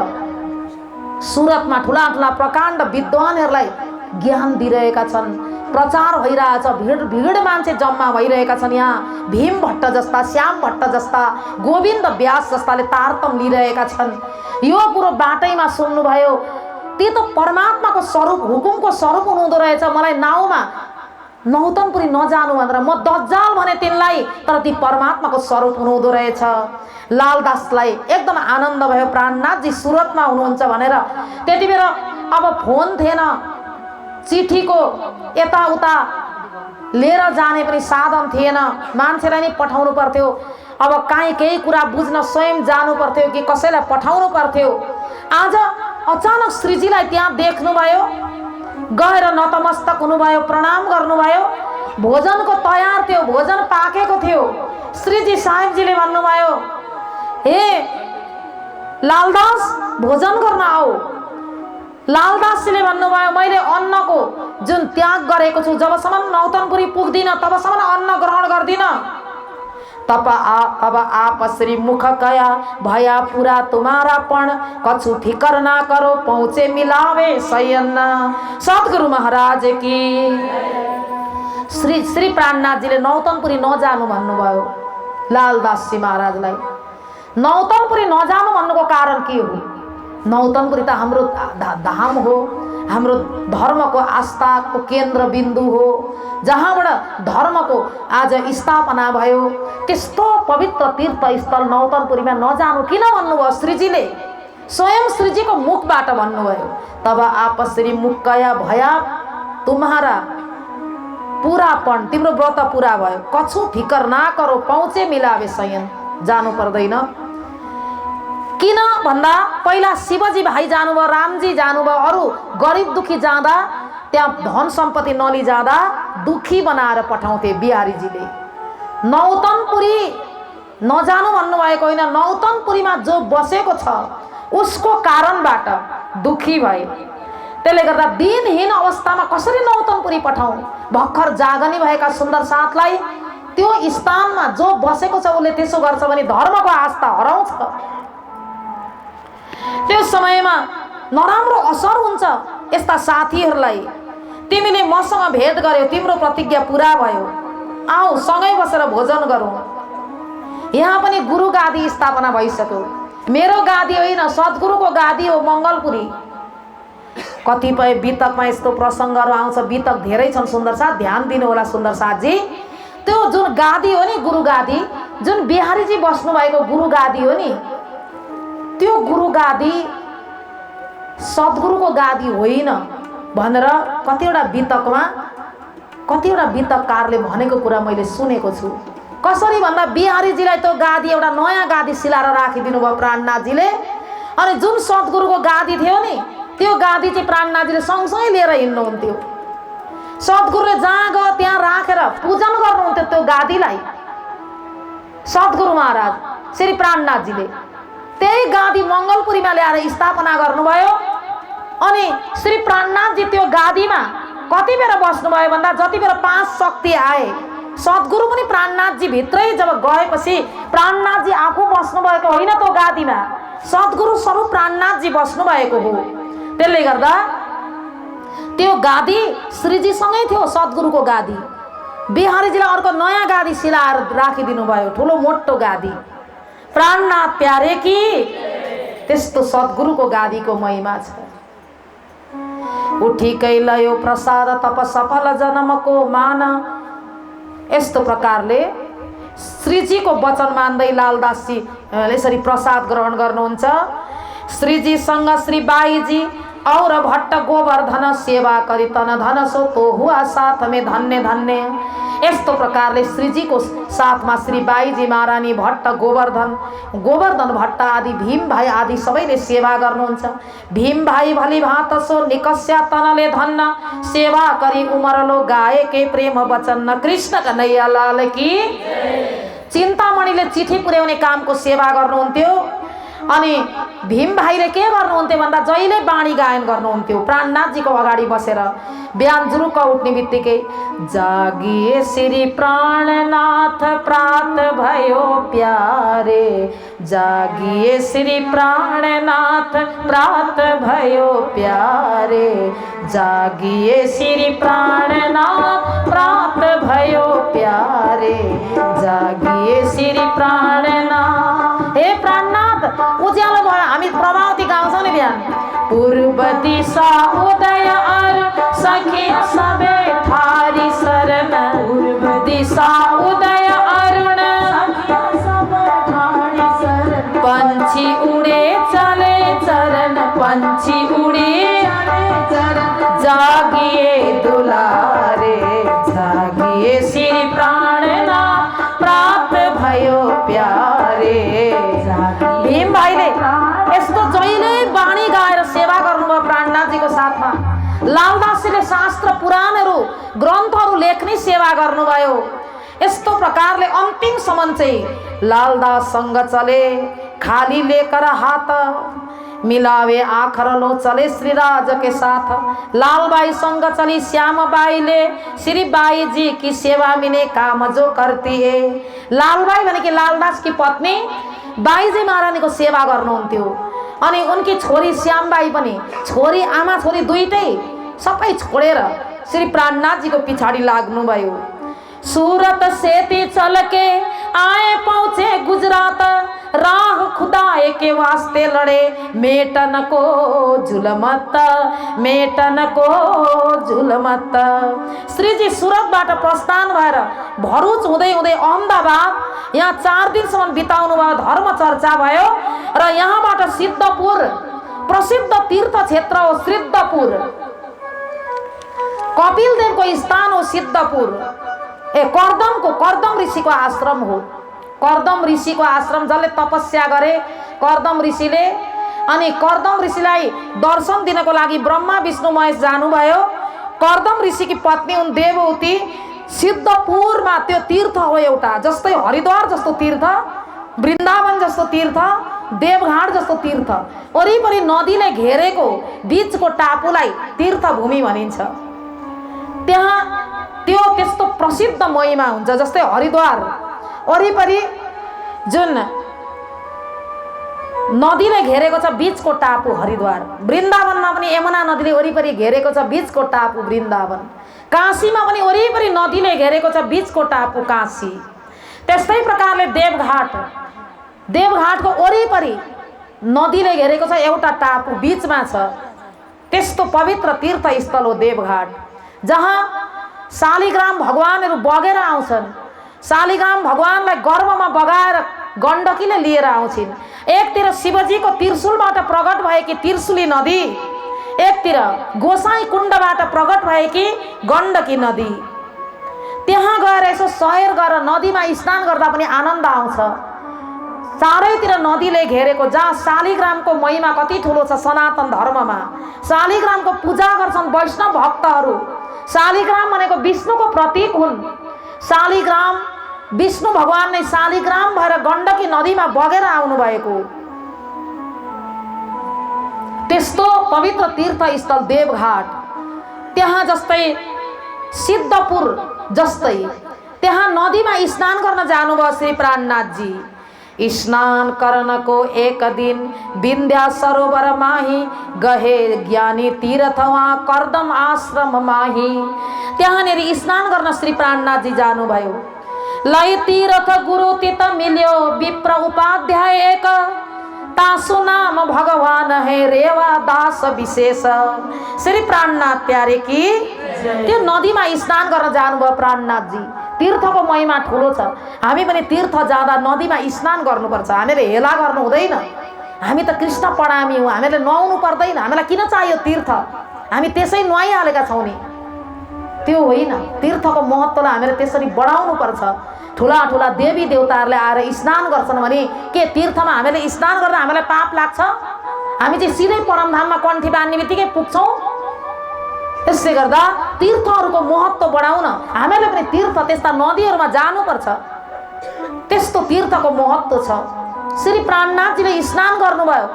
सुरतमा ठुला ठुला प्रकाण्ड विद्वानहरूलाई ज्ञान दिइरहेका छन्, प्रचार भइरहेछ, भिड मान्छे जम्मा भइरहेका छन्। यहाँ भीम भट्ट जस्ता, श्याम भट्ट जस्ता, गोविन्द व्यास जस्ताले तारतम लिइरहेका छन्। यो कुरो बाटैमा सुन्नुभयो। ती त परमात्माको स्वरूप, हुकुमको स्वरूप हुनुहुँदो रहेछ। मलाई नाउँमा नौतनपुरी नजानु भनेर म दज्जाल भने तिनलाई, तर ती परमात्माको स्वरूप हुनुहुँदो रहेछ। लालदासलाई एकदम आनन्द भयो, प्राणनाथजी सुरतमा हुनुहुन्छ भनेर। त्यति बेला अब फोन थिएन, चिठीको यताउता लिएर जाने पनि साधन थिएन, मान्छेलाई नै पठाउनु पर्थ्यो। अब काहीँ केही कुरा बुझ्न स्वयं जानु पर्थ्यो कि कसैलाई पठाउनु पर्थ्यो। आज अचानक श्रीजीलाई त्यहाँ देख्नुभयो, गएर नतमस्तक हुनुभयो, प्रणाम गर्नुभयो। भोजनको तयार थियो, भोजन पाकेको थियो। श्रीजी साहेबजीले भन्नुभयो, हे लालदास भोजन गर्न आऊ। लालदासजीले भन्नुभयो, मैले अन्नको जुन त्याग गरेको छु, जबसम्म नौतनपुरी पुग्दिन तबसम्म अन्न ग्रहण गर्दिन। तब आप श्री मुख कया भया पूरा तुम्हारा पण, कछु फिकर ना करो पहुँचे मिलावे सयन। सद्गुरु महाराज की। श्री प्राणनाथजीले नौतनपुरी नजानु भन्नुभयो लालदासजी महाराजलाई। नौतनपुरी नजानु भन्नुको कारण के हो? नौतनपुरी त हाम्रो धाम हो, हाम्रो धर्मको आस्थाको केन्द्र बिन्दु हो, जहाँबाट धर्मको आज स्थापना भयो। त्यस्तो पवित्र तीर्थस्थल नौतनपुरीमा नजानु किन भन्नुभयो श्रीजीले? स्वयं श्रीजीको मुखबाट भन्नुभयो, तब आप श्री मुख कया भया तुम्हारा पुरापन, तिम्रो व्रत पुरा भयो, कछु फिकर ना करो पहुँचे मिलावे सयन। जानु पर्दैन। किन भन्दा पहिला शिवजी भाइ जानुभयो, रामजी जानुभयो, अरू गरिब दुखी जाँदा त्यहाँ धन सम्पत्ति नलि जाँदा दुखी बनाएर पठाउँथे बिहारीजीले। नौतनपुरी नजानु भन्नुभएको होइन, नौतनपुरीमा जो बसेको छ उसको कारणबाट दुखी भए। त्यसले गर्दा दिनहीन अवस्थामा कसरी नौतनपुरी पठाउँ? भर्खर जागनी भएका सुन्दर साथलाई त्यो स्थानमा जो बसेको छ उसले त्यसो गर्छ भने धर्मको आस्था हराउँछ। त्यो समयमा नराम्रो असर हुन्छ यस्ता साथीहरूलाई। तिमीले मसँग भेट गर्यौ, तिम्रो प्रतिज्ञा पुरा भयो, आऊ सँगै बसेर भोजन गरौँ। यहाँ पनि गुरु गादी स्थापना भइसक्यो। मेरो गादी होइन, सद्गुरुको गादी हो मङ्गलपुरी। कतिपय बितकमा यस्तो प्रसङ्गहरू आउँछ, बितक धेरै छन् सुन्दर साथ, ध्यान दिनु होला सुन्दर साथजी। त्यो जुन गादी हो नि, गुरु गादी, जुन बिहारीजी बस्नु भएको गुरु गादी हो नि, त्यो गुरु गादी सद्गुरुको गादी होइन भनेर कतिवटा बितकमा कतिवटा विद्वकारले भनेको कुरा मैले सुनेको छु। कसरी भन्दा बिहारीजीलाई त्यो गादी एउटा नयाँ गादी सिलाएर राखिदिनु भयो प्राणनाथजीले। अनि जुन सद्गुरुको गादी थियो नि त्यो गादी चाहिँ प्राणनाथजीले सँगसँगै लिएर हिँड्नुहुन्थ्यो। सद्गुरुले जहाँ गयो त्यहाँ राखेर पूजन गर्नुहुन्थ्यो त्यो गादीलाई। सद्गुरु महाराज श्री प्राणनाथजीले त्यही गादी मङ्गलपुरीमा ल्याएर स्थापना गर्नुभयो। अनि श्री प्राणनाथजी त्यो गादीमा कति बेर बस्नुभयो भन्दा जति बेर 5 शक्ति आए, सद्गुरु पनि प्राणनाथजी भित्रै जब गएपछि प्राणनाथजी आफू बस्नुभएको होइन त्यो गादीमा, सद्गुरु स्वरूप प्राणनाथजी बस्नुभएको हो। त्यसले गर्दा त्यो गादी श्रीजीसँगै थियो सद्गुरुको गादी। बिहारीजीलाई अर्को नयाँ गादी सिलाएर राखिदिनु भयो, ठुलो मोटो गादी। प्राणनाथ प्यारे कि त्यस्तो सद्गुरुको गादीको महिमा छ। उठिकै लयो प्रसाद तप सफल जन्मको मान। यस्तो प्रकारले श्रीजीको वचन मान्दै लालदासजी यसरी प्रसाद ग्रहण गर्नुहुन्छ। श्रीजीसँग श्री बाईजी और भट्ट गोवर्धन सेवा करी तन धन सो तो हुआ साथ में धन्य धन्य। यस्तो प्रकारले श्रीजीको साथमा श्री बाईजी महारानी भट्ट गोवर्धन भट्ट आदि भीम भाइ आदि सबैले सेवा गर्नुहुन्छ। भीम भाइ भली भात सो निकस्या तनले धन्न सेवा करी उमरलो गाए के प्रेम वचन कृष्ण कन्हैया लाल की। चिन्तामणिले चिठी पुर्याउने कामको सेवा गर्नुहुन्थ्यो। अनि भीम भाइले के गर्नुहुन्थ्यो भन्दा जहिले बाणी गायन गर्नुहुन्थ्यो प्राणनाथजीको अगाडि बसेर। बिहान जुरुक्क उठ्ने बित्तिकै जागिए श्री प्राणनाथ प्रात भयो प्यारे, जागिए श्री प्राणनाथ प्रात भयो प्यारे, जागिए श्री प्राणनाथ प्रात भयो प्यारे, जागिए श्री प्राणनाथ। हे प्राणनाथ उज्यालो भयो। हामी प्रभावती गाउँछौँ नि बिहान। पूर्व दिशा उदय अर सखी सबे थारी शरण, पूर्व दिशा उदय अरुण पंछी उड़े चले चरण, पंछी उड़े जागिए दुलारे, जागिए श्री प्राणनाथ प्राप्त भयो प्यारे। भीम भाइले यस्तो जहिले बाणी गाएर सेवा गर्नुभयो प्राणनाथजीको साथमा। लालदासजीले शास्त्र पुराणहरू ग्रन्थहरू लेख्ने सेवा गर्नुभयो। यस्तो प्रकारले अन्तिमसम्म चाहिँ लालदाससँग चले खाली लेकर हात, मिलावे आखर लो चले श्रीराज के साथ। लालबाई संग चली श्याम बाईले श्री बाई जी की सेवा मिने काम जो करती है। लालबाई भनेकी लालदास की पत्नी बाईजी महारानीको सेवा गर्नुहुन्थ्यो। अनि उनकी छोरी श्यामबाई पनि, छोरी आमा छोरी दुईटै सबै छोडेर श्री प्राणनाथजीको पछाडि लाग्नुभयो। सूरत सेती चलके आए पहुँचे गुजरात, राह खुदाए के वास्ते लड़े मेटन को जुलमत, मेटन को जुलमत। श्रीजी सुरतबाट प्रस्थान भएर भरुच हुँदै हुँदै अहमदाबाद यहाँ 4 दिनसम्म बिताउनु भयो। धर्म चर्चा भयो र यहाँबाट सिद्धपुर प्रसिद्ध तीर्थ क्षेत्र हो। सिद्धपुर कपिल देवको स्थान हो। सिद्धपुर कर्दम ऋषिको आश्रम हो। कर्दम ऋषिको आश्रम जसले तपस्या गरे कर्दम ऋषिले। अनि कर्दम ऋषिलाई दर्शन दिनको लागि ब्रह्मा विष्णु महेश जानुभयो। कर्दम ऋषिकी पत्नी हुन् देवहूति। सिद्धपुरमा त्यो तीर्थ हो एउटा, जस्तै हरिद्वार जस्तो तीर्थ, वृन्दावन जस्तो तीर्थ, देवघाट जस्तो तीर्थ, वरिपरि नदीले घेरेको बीचको टापुलाई तीर्थभूमि भनिन्छ। त्यहाँ त्यो त्यस्तो प्रसिद्ध महिमा हुन्छ। जस्तै हरिद्वार वरिपरि जुन नदीले घेरेको छ बीचको टापु हरिद्वार। वृन्दावनमा पनि यमुना नदीले वरिपरि घेरेको छ बीचको टापु वृन्दावन। काशीमा पनि वरिपरि नदीले घेरेको छ बीचको टापु काशी। त्यस्तै प्रकारले देवघाटको वरिपरि नदीले घेरेको छ एउटा टापु बीचमा छ। त्यस्तो पवित्र तीर्थस्थल हो देवघाट, जहाँ शालिग्राम भगवानहरू बगेर आउँछन्। शालिग्राम भगवानलाई गर्भमा बगाएर गण्डकीले लिएर आउँछिन्। एकतिर शिवजीको त्रिशूलबाट प्रकट भएकी त्रिशूली नदी, एकतिर गोसाई कुण्डबाट प्रकट भएकी गण्डकी नदी। त्यहाँ गएर यसो सैर गरेर नदीमा स्नान गर्दा पनि आनन्द आउँछ। चारैतिर नदीले घेरेको, जहाँ शालिग्रामको महिमा कति ठुलो छ सनातन धर्ममा। शालिग्रामको पूजा गर्छन् वैष्णव भक्तहरू। शालिग्राम भनेको विष्णुको प्रतीक हुन्। शालिग्राम विष्णु भगवान नै शालिग्राम भएर गण्डकी नदीमा बगेर आउनु भएको। त्यस्तो पवित्र तीर्थस्थल देवघाट, त्यहाँ जस्तै सिद्धपुर जस्तै त्यहाँ नदीमा स्नान गर्न जानुभयो श्री प्राणनाथजी। स्नान करनको एक दिन विन्ध्या सरोवर माही, गहे ज्ञानी तीर्थ वहाँ कर्दम आश्रम माही। त्यहाँनिर स्नान गर्न श्री प्राणनाथजी जानुभयो। लै तीर्थ गुरु तित मिल्यो, विप्र उपाध्याय एक, तासु नाम भगवान है रेवा दास विशेष। श्री प्राणनाथ प्यारे की त्यो नदीमा स्नान गर्न जानुभयो प्राणनाथजी। तीर्थको महिमा ठुलो छ। हामी पनि तीर्थ जाँदा नदीमा स्नान गर्नुपर्छ। हामीले हेला गर्नु हुँदैन। हामी त कृष्ण प्रणामी हौँ, हामीले नुहाउनु पर्दैन। हामीलाई किन चाहियो तीर्थ? हामी त्यसै नुहाइहालेका छौँ नि। त्यो होइन, तीर्थको महत्त्वलाई हामीले त्यसरी बढाउनु पर्छ। ठुला ठुला देवी देवताहरूले आएर स्नान गर्छन् भने के तीर्थमा हामीले स्नान गर्दा हामीलाई पाप लाग्छ? हामी चाहिँ सिधै परमधाममा कण्ठी बान्ने बित्तिकै पुग्छौँ। यसले गर्दा तीर्थहरूको महत्त्व बढाउन हामीले पनि तीर्थ त्यस्ता नदीहरूमा जानुपर्छ। त्यस्तो तीर्थको महत्त्व छ। श्री प्राणनाथजीले स्नान गर्नुभयो।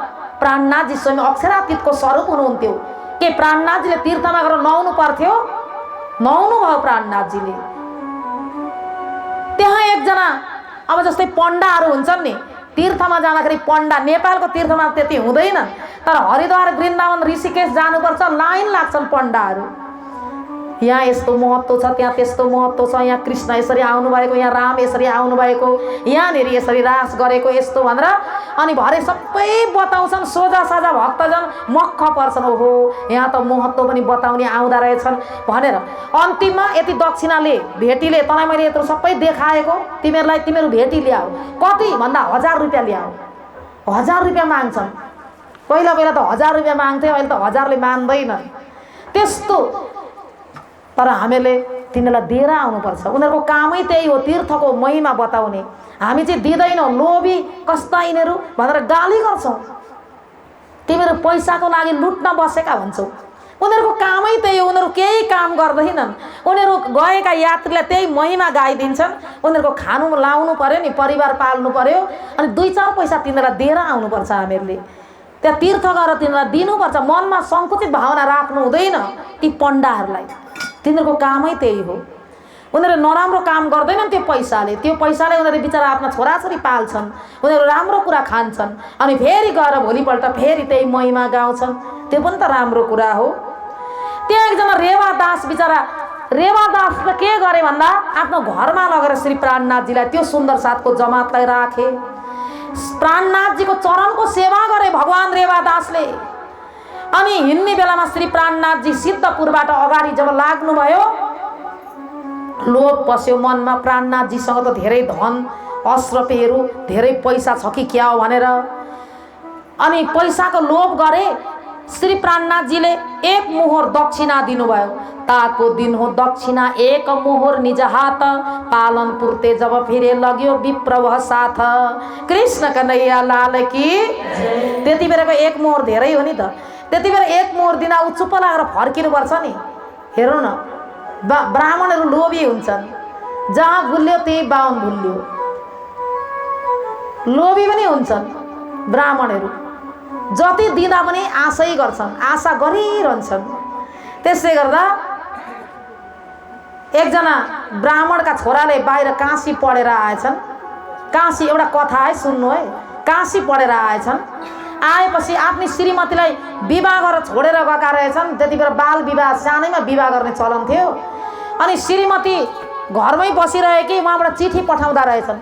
प्राणनाथजी स्वयं अक्षरातीतको स्वरूप हुनुहुन्थ्यो। के प्राणनाथजीले तीर्थमा गएर नुहाउनु पर्थ्यो? नुहाउनु भयो प्राणनाथजीले। त्यहाँ एकजना अब जस्तै पण्डाहरू हुन्छन् नि, तीर्थमा जाँदाखेरि पण्डा, नेपालको तीर्थमा त्यति हुँदैन, तर हरिद्वार वृन्दावन ऋषिकेश जानुपर्छ, लाइन लाग्छन् पण्डाहरू। यहाँ यस्तो महत्त्व छ, त्यहाँ त्यस्तो महत्त्व छ, यहाँ कृष्ण यसरी आउनुभएको, यहाँ राम यसरी आउनुभएको, यहाँनिर यसरी रास गरेको यस्तो भनेर अनि भरे सबै बताउँछन्। सोझा साझा भक्तजन मक्ख पर्छन्, ओहो यहाँ त महत्त्व पनि बताउने आउँदा रहेछन् भनेर। अन्तिममा यति दक्षिणाले भेटीले तँलाई मैले यत्रो सबै देखाएको, तिमीहरूलाई तिमीहरू भेटी ल्याऊ, कति भन्दा 1000 रुपियाँ ल्याऊ। 1000 रुपियाँ माग्छन्। पहिला पहिला त 1000 रुपियाँ माग्थे, अहिले त 1000ले मान्दैन त्यस्तो। तर हामीले तिनीहरूलाई दिएर आउनुपर्छ। उनीहरूको कामै त्यही हो, तीर्थको महिमा बताउने। हामी चाहिँ दिँदैनौँ, लोभी कस्ता यिनीहरू भनेर गाली गर्छौँ। तिमीहरू पैसाको लागि लुट्न बसेका भन्छौँ। उनीहरूको कामै त्यही हो, उनीहरू केही काम गर्दैनन्। उनीहरू गएका यात्रीलाई त्यही महिमा गाइदिन्छन्। उनीहरूको खानु लाउनु पर्यो नि, परिवार पाल्नु पर्यो, अनि 2-4 पैसा तिनीहरूलाई दिएर आउनुपर्छ। हामीहरूले त्यहाँ तीर्थ गरेर तिनीहरूलाई दिनुपर्छ। मनमा सङ्कुचित भावना राख्नु हुँदैन ती पण्डाहरूलाई। तिनीहरूको कामै त्यही हो। उनीहरू नराम्रो काम गर्दैनन् त्यो पैसाले। त्यो पैसाले उनीहरू बिचरा आफ्ना छोराछोरी पाल्छन्, उनीहरू राम्रो कुरा खान्छन्, अनि फेरि गएर भोलिपल्ट फेरि त्यही महिमा गाउँछन्। त्यो पनि त राम्रो कुरा हो। त्यहाँ एकजना रेवादास, बिचरा रेवादास त के गरे भन्दा आफ्नो घरमा लगेर श्री प्राणनाथजीलाई त्यो सुन्दर साथको जमातलाई राखे। प्राणनाथजीको चरणको सेवा गरे भगवान रेवादासले। अनि हिँड्ने बेलामा श्री प्राणनाथजी सिद्धपुरबाट अगाडि जब लाग्नुभयो, लोभ पस्यो मनमा। प्राणनाथजीसँग त धेरै धन अश्रपेहरू, धेरै पैसा छ कि क्या हो भनेर अनि पैसाको लोभ गरे। श्री प्राणनाथजीले 1 मोहर दक्षिणा दिनुभयो। ताको दिन हो दक्षिणा 1 मोहर निज हात, पालन पुर्ते जब फिरे लग्यो विप्रवह साथ। कृष्ण कन्हैया लाल की। त्यति बेलाको 1 मोहर धेरै हो नि त। त्यति बेला 1 मोहर दिन ऊ चुप्प लागेर फर्किनुपर्छ नि। हेरौँ न, ब्राह्मणहरू लोभी हुन्छन्, जहाँ गुल्यो त्यही बाहुन भुल्यो। लोभी पनि हुन्छन् ब्राह्मणहरू, जति दिँदा पनि आशै गर्छन्, आशा गरिरहन्छन्। त्यसले गर्दा एकजना ब्राह्मणका छोराले बाहिर काशी पढेर आएछन्। काशी एउटा कथा है, सुन्नु है। काशी पढेर आएछन्। आएपछि आफ्नी श्रीमतीलाई विवाह गरेर छोडेर गएका रहेछन्। त्यति बेला बाल विवाह, सानैमा विवाह गर्ने चलन थियो। अनि श्रीमती घरमै बसिरहेकी उहाँबाट चिठी पठाउँदा रहेछन्।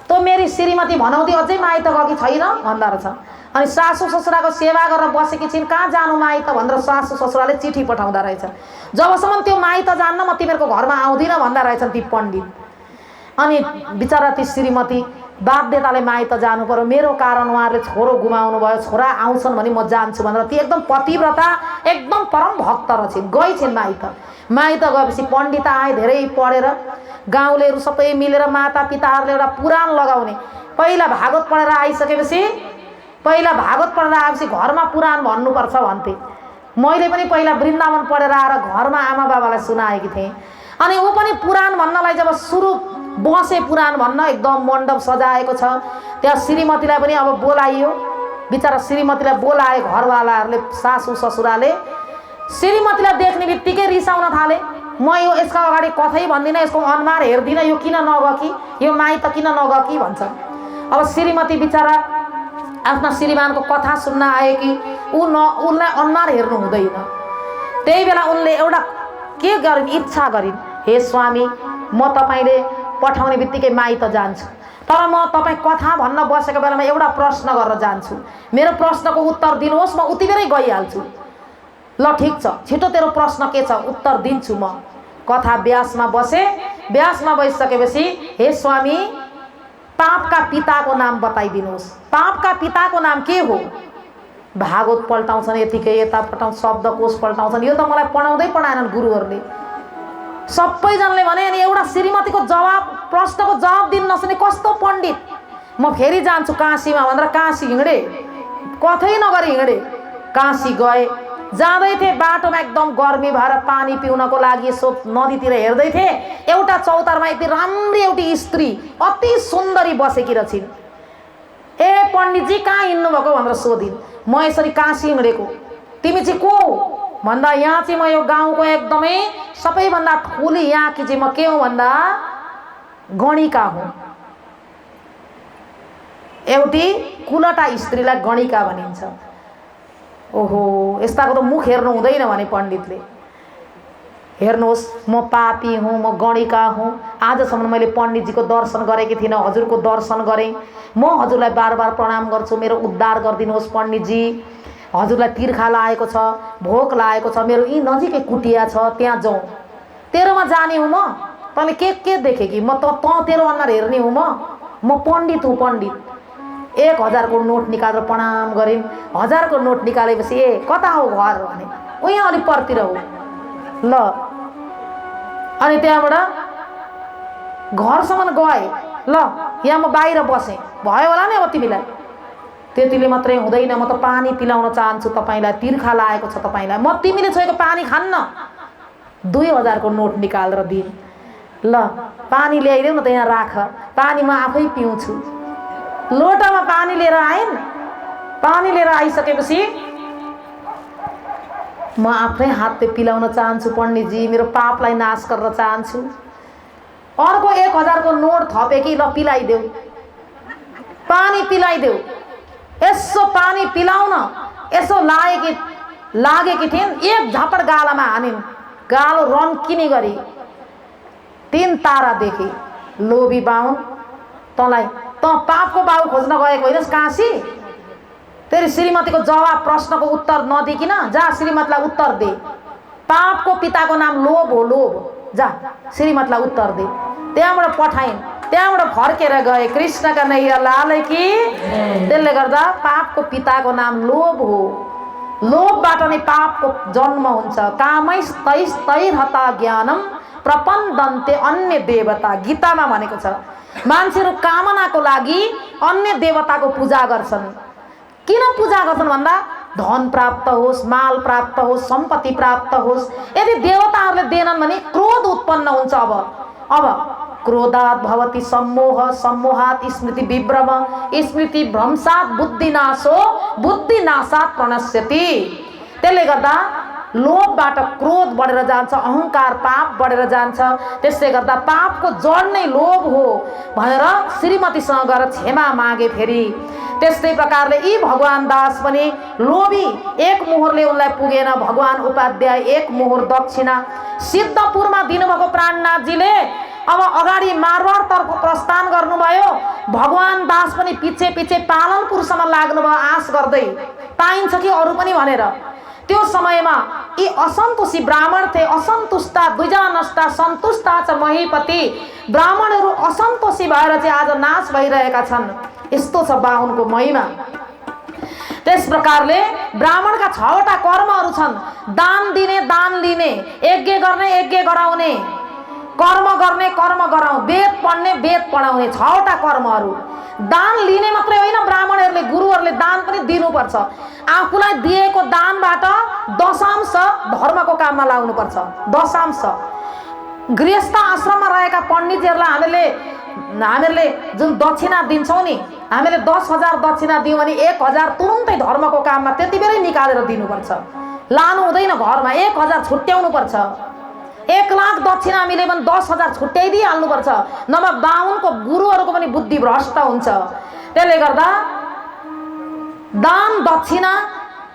त मेरी श्रीमती भनौती अझै माइत गएकी छैन भन्दा रहेछ। अनि सासू ससुराको सेवा गरेर बसेकी छिन्, कहाँ जानु माइत भनेर सासू ससुराले चिठी पठाउँदा रहेछन्। जबसम्म त्यो माइत जान्न म तिमीहरूको घरमा आउँदिनँ भन्दा रहेछन् ती पण्डित। अनि बिचरा ती श्रीमती बाध्यताले माइत जानु पर्यो, मेरो कारण उहाँहरूले छोरो गुमाउनु भयो, छोरा आउँछन् भने म जान्छु भनेर ती एकदम पतिव्रता, एकदम परम भक्त रहेछन्, गइछन् माइत। माइत गएपछि पण्डित आए, धेरै पढेर गाउँलेहरू सबै मिलेर माता पिताहरूले एउटा पुराण लगाउने। पहिला भागवत पढेर आइसकेपछि घरमा पुराण भन्नुपर्छ भन्थे। मैले पनि पहिला वृन्दावन पढेर आएर घरमा आमा बाबालाई सुनाएकी थिएँ। अनि ऊ पनि पुराण भन्नलाई जब सुरु बसे पुराण भन्न, एकदम मण्डप सजाएको छ, त्यहाँ श्रीमतीलाई पनि अब बोलाइयो। बिचरा श्रीमतीलाई बोलाए घरवालाहरूले, सासू ससुराले। श्रीमतीलाई देख्ने बित्तिकै रिसाउन थाले। म यो यसका अगाडि कथै भन्दिनँ, यसको अनुहार हेर्दिनँ, यो किन नगकी, यो माइत किन नगकी भन्छ। अब श्रीमती बिचरा आफ्ना श्रीमानको कथा सुन्न आए कि उसलाई अनुहार हेर्नु हुँदैन। त्यही बेला उनले एउटा के गरिन्, इच्छा गरिन्, हे स्वामी, म तपाईँले पठाउने बित्तिकै माइत जान्छु, तर म तपाईँ कथा भन्न बसेको बेलामा एउटा प्रश्न गरेर जान्छु। मेरो प्रश्नको उत्तर दिनुहोस्, म उति बेरै गइहाल्छु। ल ठिक छ, छिटो तेरो प्रश्न के छ, उत्तर दिन्छु म। कथा व्यासमा बसे। व्यासमा बसिसकेपछि, हे स्वामी, पापका पिताको नाम बताइदिनुहोस्। पापका पिताको नाम के हो? भागवत पल्टाउँछन्, यतिकै यता पल्टाउँछ, शब्दकोश पल्टाउँछन्। यो त मलाई पढाउँदै पढाएनन् गुरुहरूले। सबैजनाले भने, अनि एउटा श्रीमतीको जवाब, प्रश्नको जवाब दिन नसक्ने कस्तो पण्डित। म फेरि जान्छु काशीमा भनेर काशी हिँडे, कथै नगरी हिँडे। काशी गए। जाँदै थिएँ, बाटोमा एकदम गर्मी भएर पानी पिउनको लागि यसो नदीतिर हेर्दै थिएँ। एउटा चौतारमा यति राम्री एउटी स्त्री, अति सुन्दरी बसेकी रहेछिन्। ए पण्डितजी, कहाँ हिँड्नुभएको भनेर सोधिन्। म यसरी काशी हिँडेको। तिमी चाहिँ को भन्दा, यहाँ चाहिँ म यो गाउँको एकदमै सबैभन्दा ठुली यहाँकी चाहिँ म के हुँ भन्दा गणिका हुँ। एउटी कुलटा स्त्रीलाई गणिका भनिन्छ। ओहो, यस्ताको त मुख हेर्नु हुँदैन भने पण्डितले। हेर्नुहोस्, म पापी हुँ, म गणिका हुँ। आजसम्म मैले पण्डितजीको दर्शन गरेकी थिइनँ, हजुरको दर्शन गरेँ। म हजुरलाई बार बार प्रणाम गर्छु, मेरो उद्धार गरिदिनुहोस् पण्डितजी। हजुरलाई तिर्खा लागेको छ, भोक लागेको छ, मेरो यी नजिकै कुटिया छ, त्यहाँ जाउँ। तेरोमा जाने हुँ म? तँले के देखेँ कि म तेरो अनुहार हेर्ने हुँ म पण्डित हुँ, पण्डित। 1000 को नोट निकालेर प्रणाम गरिन्। 1000 को नोट निकालेपछि, ए कता हो घर भने, उहाँ अलिक परतिर हो। ल, अनि त्यहाँबाट घरसम्म गए। ल, यहाँ म बाहिर बसेँ, भयो होला नि अब तिमीलाई। त्यतिले मात्रै हुँदैन, म त पानी पिलाउन चाहन्छु तपाईँलाई, तिर्खा लागेको छ तपाईँलाई। म तिमीले छोएको पानी खान्न। 2000 को नोट निकालेर दिन्। ल, पानी ल्याइदेऊ न त, यहाँ राख, पानी म आफै पिउँछु। लोटामा पानी लिएर आइन्। पानी लिएर आइसकेपछि, म आफै हातले पिलाउन चाहन्छु पण्डितजी, मेरो पापलाई नाश गर्न चाहन्छु। अर्को 1000 को नोट थपे कि, ल पिलाइदेऊ, पानी पिलाइदेऊ। यसो पानी पिलाउन यसो लागेकी थिइन्। एक झपट गालामा हानिन्, गालो रन्किने गरी। 3 तारा देखे। लोभी बाहुन, तँलाई त पापको बाउ खोज्न गएको होइनस् काशी? तेरी श्रीमतीको जवाब, प्रश्नको उत्तर नदिकिन जा, श्रीमतीलाई उत्तर दे। पापको पिताको नाम लोभ हो, लोभ। जा, श्रीमतीलाई उत्तर दे। त्यहाँबाट पठाइन्। त्यहाँबाट फर्केर गए। कृष्ण कन्हैया लाल की। त्यसले गर्दा पापको पिताको नाम लोभ हो। लोभबाट नै पापको जन्म हुन्छ। कामैस्तैस्तैर्हता ज्ञानम प्रपन्दन्ते अन्य देवता, गीतामा भनेको छ। मान्छेहरू कामनाको लागि अन्य देवताको पूजा गर्छन्। किन पूजा गर्छन् भन्दा, धन प्राप्त होस्, माल प्राप्त होस्, सम्पत्ति प्राप्त होस्। यदि देवताहरूले दिएनन् भने क्रोध उत्पन्न हुन्छ। अब क्रोधात् भवति सम्मोह, सम्मोहात् स्मृति विभ्रम, स्मृति भ्रंशात् बुद्धिनाशो, बुद्धिनाशात् प्रणश्यति। त्यसले गर्दा लोभबाट क्रोध बढेर जान्छ, अहंकार पाप बढेर जान्छ। त्यसले गर्दा पापको जड नै लोभ हो भनेर श्रीमतीसँग गएर क्षमा मागे। फेरि त्यस्तै प्रकारले यी भगवान दास पनि लोभी। एक मोहरले उनलाई पुगेन। भगवान उपाध्याय एक मोहर दक्षिणा सिद्धपुरमा दिनुभएको प्राणनाथजीले अब अगाडि मारवाडतर्फ प्रस्थान गर्नुभयो। भगवान दास पनि पछि पछि पालनपुरसम्म लाग्नुभयो, आश गर्दै पाइन्छ कि अरू पनि भनेर। त्यो समयमा यी असन्तोषी ब्राह्मण थिए। असन्तुष्टा द्विजानष्टा सन्तुष्टा च महीपति। ब्राह्मणहरू असन्तोषी भएर चाहिँ आज नाश भइरहेका छन्। यस्तो छ बाहुनको महिमा। त्यस प्रकारले ब्राह्मणका 6वटा कर्महरू छन्। दान दिने, दान लिने, यज्ञ गर्ने, यज्ञ गराउने, कर्म गर्ने, कर्म गराउने, वेद पढ्ने, वेद पढाउने, 6वटा कर्महरू। दान लिने मात्रै होइन, ब्राह्मणहरूले, गुरुहरूले दान पनि दिनुपर्छ। आफूलाई दिएको दानबाट दशांश धर्मको काममा लाउनुपर्छ। दशांश गृहस्थ आश्रममा रहेका पण्डितजीहरूलाई हामीहरूले जुन दक्षिणा दिन्छौँ नि, हामीले 10,000 दक्षिणा दियौँ भने 1,000 तुरुन्तै धर्मको काममा त्यति बेलै निकालेर दिनुपर्छ। लानु हुँदैन, घरमा 1,000 छुट्याउनु पर्छ। 1 लाख दक्षिणा मिल्यो भने 10,000 छुट्याइदिइहाल्नुपर्छ, नभए बाहुनको गुरुहरूको पनि बुद्धि भ्रष्ट हुन्छ। त्यसले गर्दा दान दक्षिणा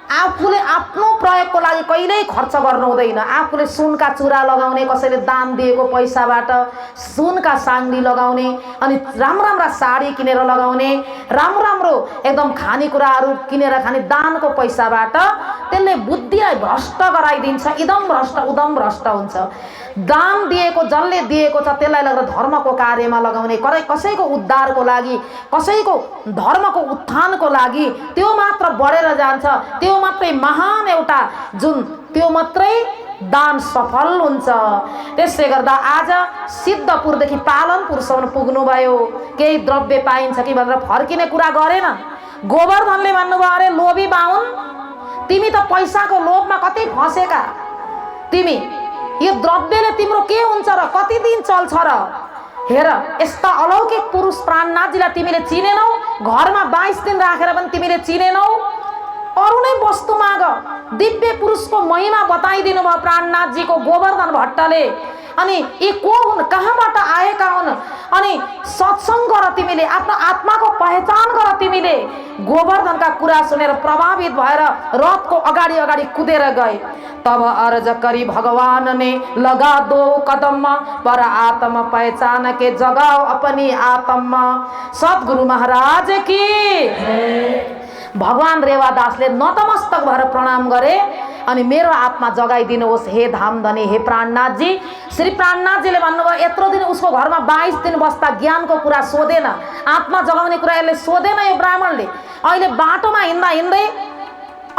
आफूले आफ्नो प्रयोगको लागि कहिल्यै खर्च गर्नु हुँदैन। आफूले सुनका चुरा लगाउने, कसैले दान दिएको पैसाबाट सुनका साङ्गी लगाउने, अनि राम्रा साडी किनेर लगाउने, राम्रो एकदम खानेकुराहरू किनेर खाने दानको पैसाबाट, त्यसले बुद्धिलाई भ्रष्ट गराइदिन्छ। इदम भ्रष्ट उदम भ्रष्ट हुन्छ। दान दिएको, जसले दिएको छ त्यसलाई लगेर धर्मको कार्यमा लगाउने, कसैको उद्धारको लागि, कसैको धर्मको उत्थानको लागि, त्यो मात्र बढेर जान्छ। त्यो मात्रै महान एउटा त्यो मात्रै दान सफल हुन्छ। त्यसले गर्दा आज सिद्धपुरदेखि पालनपुरसम्म पुग्नुभयो, केही द्रव्य पाइन्छ कि भनेर फर्किने कुरा गरेन। गोवर्धनले भन्नुभयो, अरे लोभी बाहुन, तिमी त पैसाको लोभमा कति फसेका, तिमी यो द्रव्यले तिम्रो के हुन्छ र, कति दिन चल्छ र? हेर, यस्ता अलौकिक पुरुष प्राणनाथजीलाई तिमीले चिनेनौ, घरमा 22 दिन राखेर पनि तिमीले चिनेनौ। अरू नै वस्तु माग। दिव्य पुरुषको महिमा बताइदिनु भयो प्राणनाथजीको गोवर्धन भट्टले। अनि यी को हुन्, कहाँबाट आएका हुन्? अनि सत्संग गर, तिमीले आफ्नो आत्माको पहिचान गर। तिमीले गोवर्धनका कुरा सुनेर प्रभावित भएर रथको अगाडि अगाडि कुदेर गए। तब अर्ज करी भगवान ने लगा 2 कदम, पर आत्म पहचान के जगाओ अपनी आत्मा। सद्गुरु महाराज की। भगवान रेवादासले नतमस्तक भएर प्रणाम गरे, अनि मेरो आत्मा जगाइदिनुहोस् हे धामधनी, हे प्राणनाथजी। श्री प्राणनाथजीले भन्नुभयो, यत्रो दिन उसको घरमा 22 दिन बस्दा ज्ञानको कुरा सोधेन, आत्मा जगाउने कुरा यसले सोधेन यो ब्राह्मणले। अहिले बाटोमा हिँड्दा हिँड्दै,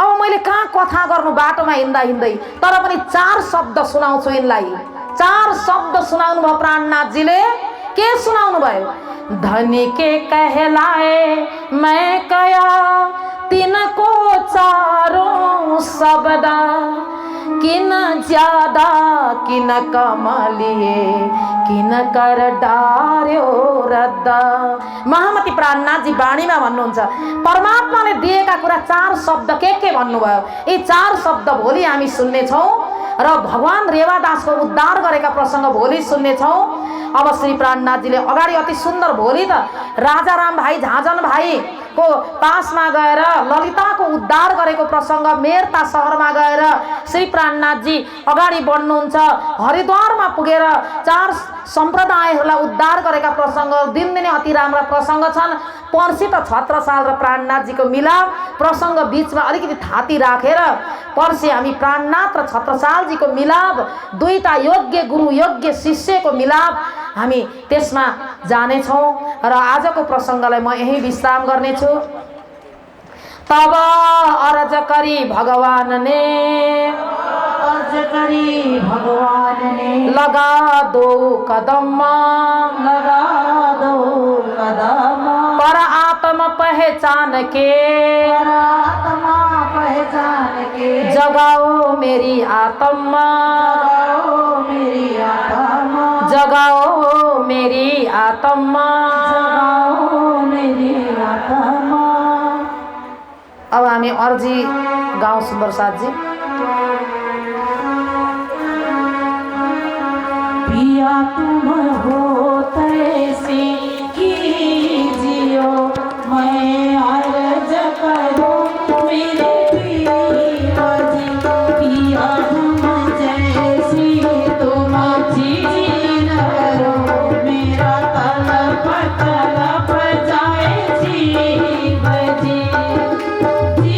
अब मैले कहाँ कथा गर्नु बाटोमा हिँड्दा हिँड्दै, तर पनि 4 शब्द सुनाउँछु यिनलाई। 4 शब्द सुनाउनु भयो प्राणनाथजीले। के सुनाउनु भयो? धनी के कहलाए मैं कया, तिनको चारों शब्द, किन ज्यादा किन कम लिए, किन कर डार्यो रद्द। महामती प्राणनाथजी बाणीमा भन्नुहुन्छ, परमात्माले दिएका कुरा 4 शब्द के भन्नुभयो। यी 4 शब्द भोलि हामी सुन्नेछौँ र भगवान रेवादासको उद्धार गरेका प्रसङ्ग भोलि सुन्नेछौँ। अब श्री प्राणनाथजीले अगाडि अति सुन्दर, भोलि त राजाराम भाइ झाँझन भाइको पासमा गएर ललिताको उद्धार गरेको प्रसङ्ग, मेरता सहरमा गएर श्री प्राणनाथजी अगाडि बढ्नुहुन्छ। हरिद्वारमा पुगेर 4 सम्प्रदायहरूलाई उद्धार गरेका प्रसङ्ग, दिनदिनै अति राम्रा प्रसङ्ग छन्। पर्सि त छत्रसाल र प्राणनाथजीको मिलाप प्रसङ्ग बिचमा अलिकति थाती राखेर पर्सि हामी प्राणनाथ र छत्रसालजीको मिलाप, दुईटा योग्य गुरु योग्य शिष्यको मिलाप हामी त्यसमा जानेछौँ। र आजको प्रसङ्गलाई म यही विश्राम गर्नेछु। तब अर्ज करी भगवान ने, अर्ज करी भगवान ने, लगा 2 कदम, लगा 2 कदम, पर आत्म पहचान के, पर आत्मा पहचान के, जगाओ मेरी आत्मा, जगाओ मेरी आत्मा, जगाओ मेरी आत्मा, जगाओ मेरी आत्मा। अब हामी अर्जी गाउँ सुन्दर साथजी। पिया तुम हो तैसी कीजियो, मैं अर्ज करूं मेरे पिया जी। पिया तुम जैसी तुम जी न करो, मेरा तलब तलब जाए जीव जी। जी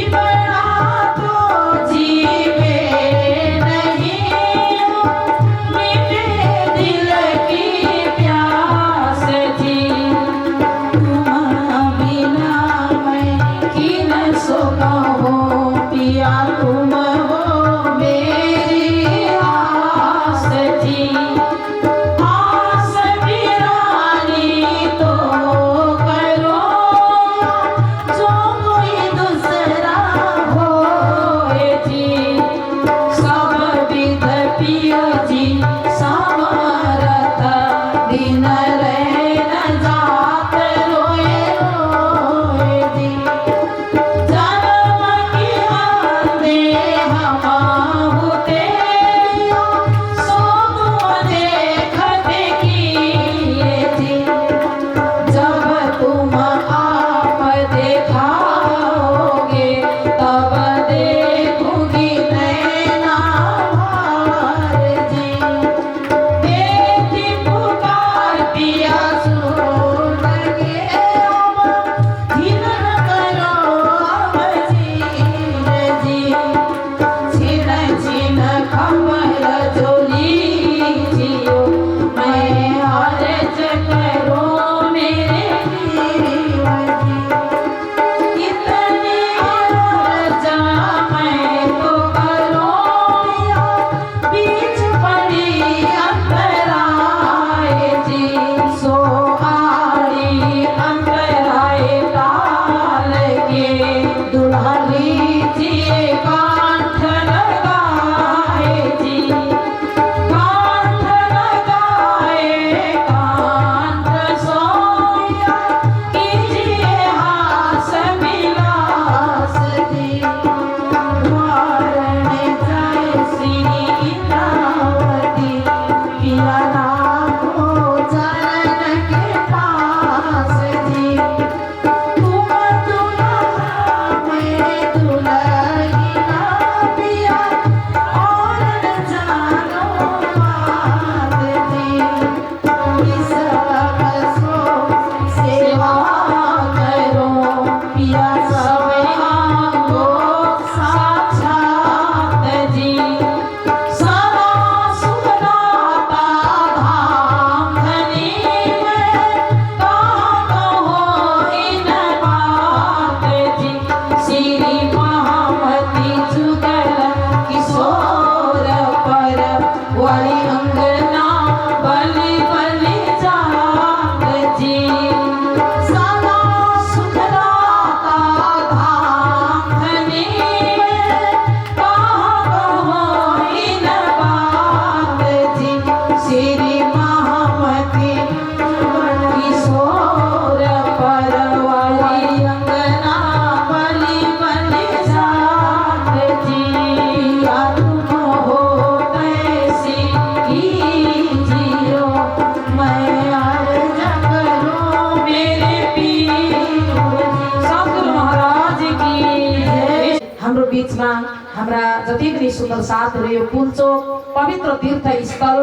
बीचमा हाम्रा जति पनि सुन्दर साथहरू यो पुल्चोक पवित्र तीर्थस्थल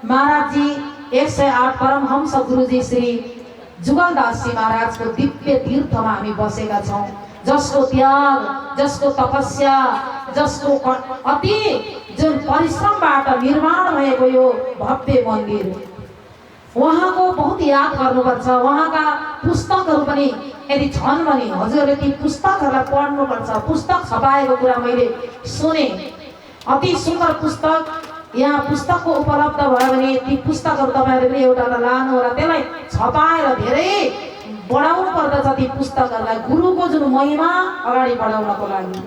महाराजजी 108 परमहंस गुरुजी श्री जुगलदासजी महाराजको दिव्य तीर्थमा हामी बसेका छौँ, जसको त्याग, जसको तपस्या, जसको अति जुन परिश्रमबाट निर्माण भएको यो भव्य मन्दिर, उहाँको बहुत याद गर्नुपर्छ। उहाँका पुस्तकहरू पनि यदि छन् भने हजुरहरूले ती पुस्तकहरूलाई पढ्नुपर्छ। पुस्तक छपाएको कुरा मैले सुने, अति सुन्दर पुस्तक। यहाँ पुस्तकको उपलब्ध भयो भने ती पुस्तकहरू तपाईँहरूले एउटा लानु होला, त्यसलाई छपाएर धेरै बढाउनु पर्दछ ती पुस्तकहरूलाई, गुरुको जुन महिमा अगाडि बढाउनको लागि।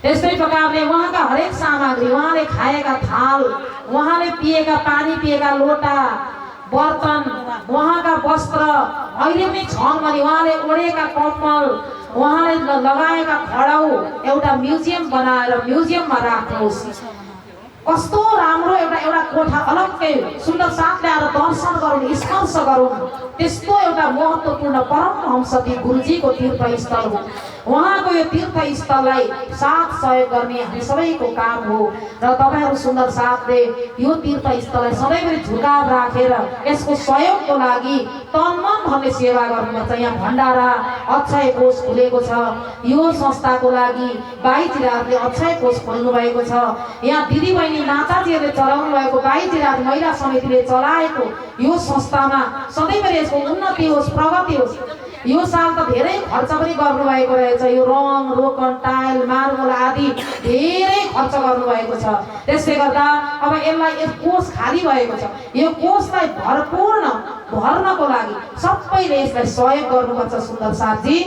त्यस्तै प्रकारले उहाँका हरेक सामग्री, उहाँले खाएका थाल, उहाँले पिएका पानी पिएका लोटा, बर्तन, उहाँका वस्त्र अहिले पनि छन् भने उहाँले ओढेका कम्बल, उहाँले लगाएका खडाउ एउटा म्युजियम बनाएर म्युजियममा राख्नुहोस्। कस्तो राम्रो एउटा कोठा अलग्गै सुन्दर साथले आएर दर्शन गरौँ, स्पर्श गरौँ, त्यस्तो एउटा महत्त्वपूर्ण परमहंस गुरुजीको तीर्थस्थल हो। उहाँको यो तीर्थस्थललाई साथ सहयोग गर्ने हामी सबैको काम हो र तपाईँहरू सुन्दर साथले यो तीर्थस्थललाई सधैँभरि झुकाव राखेर यसको सहयोगको लागि तन मन धनले सेवा गर्नुपर्छ। यहाँ भण्डारा अक्षय कोष खुलेको छ, यो संस्थाको लागि बाइजीराजले अक्षय कोष खोल्नु भएको छ। यहाँ दिदीबहिनी नाचाजीहरूले चलाउनु भएको बाइजीराज महिला समितिले चलाएको यो संस्थामा सधैँभरि यसको उन्नति होस्, प्रगति होस्। यो साल त धेरै खर्च पनि गर्नुभएको रहेछ, यो रङ रोकन टाइल मार्बल आदि धेरै खर्च गर्नुभएको छ। त्यसले गर्दा अब यसलाई कोष खाली भएको छ, यो कोषलाई भर्नको लागि सबैले यसलाई सहयोग गर्नुपर्छ सुन्दर साथजी।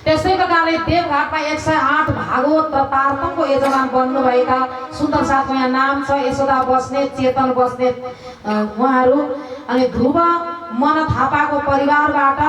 त्यस्तै प्रकारले देवघाटमा 108 भागवत र तारतमको यजमान बन्नुभएका सुन्दर साथको यहाँ नाम छ यशोदा बस्नेत, चेतन बस्नेत उहाँहरू, अनि ध्रुव मन थापाको परिवारबाट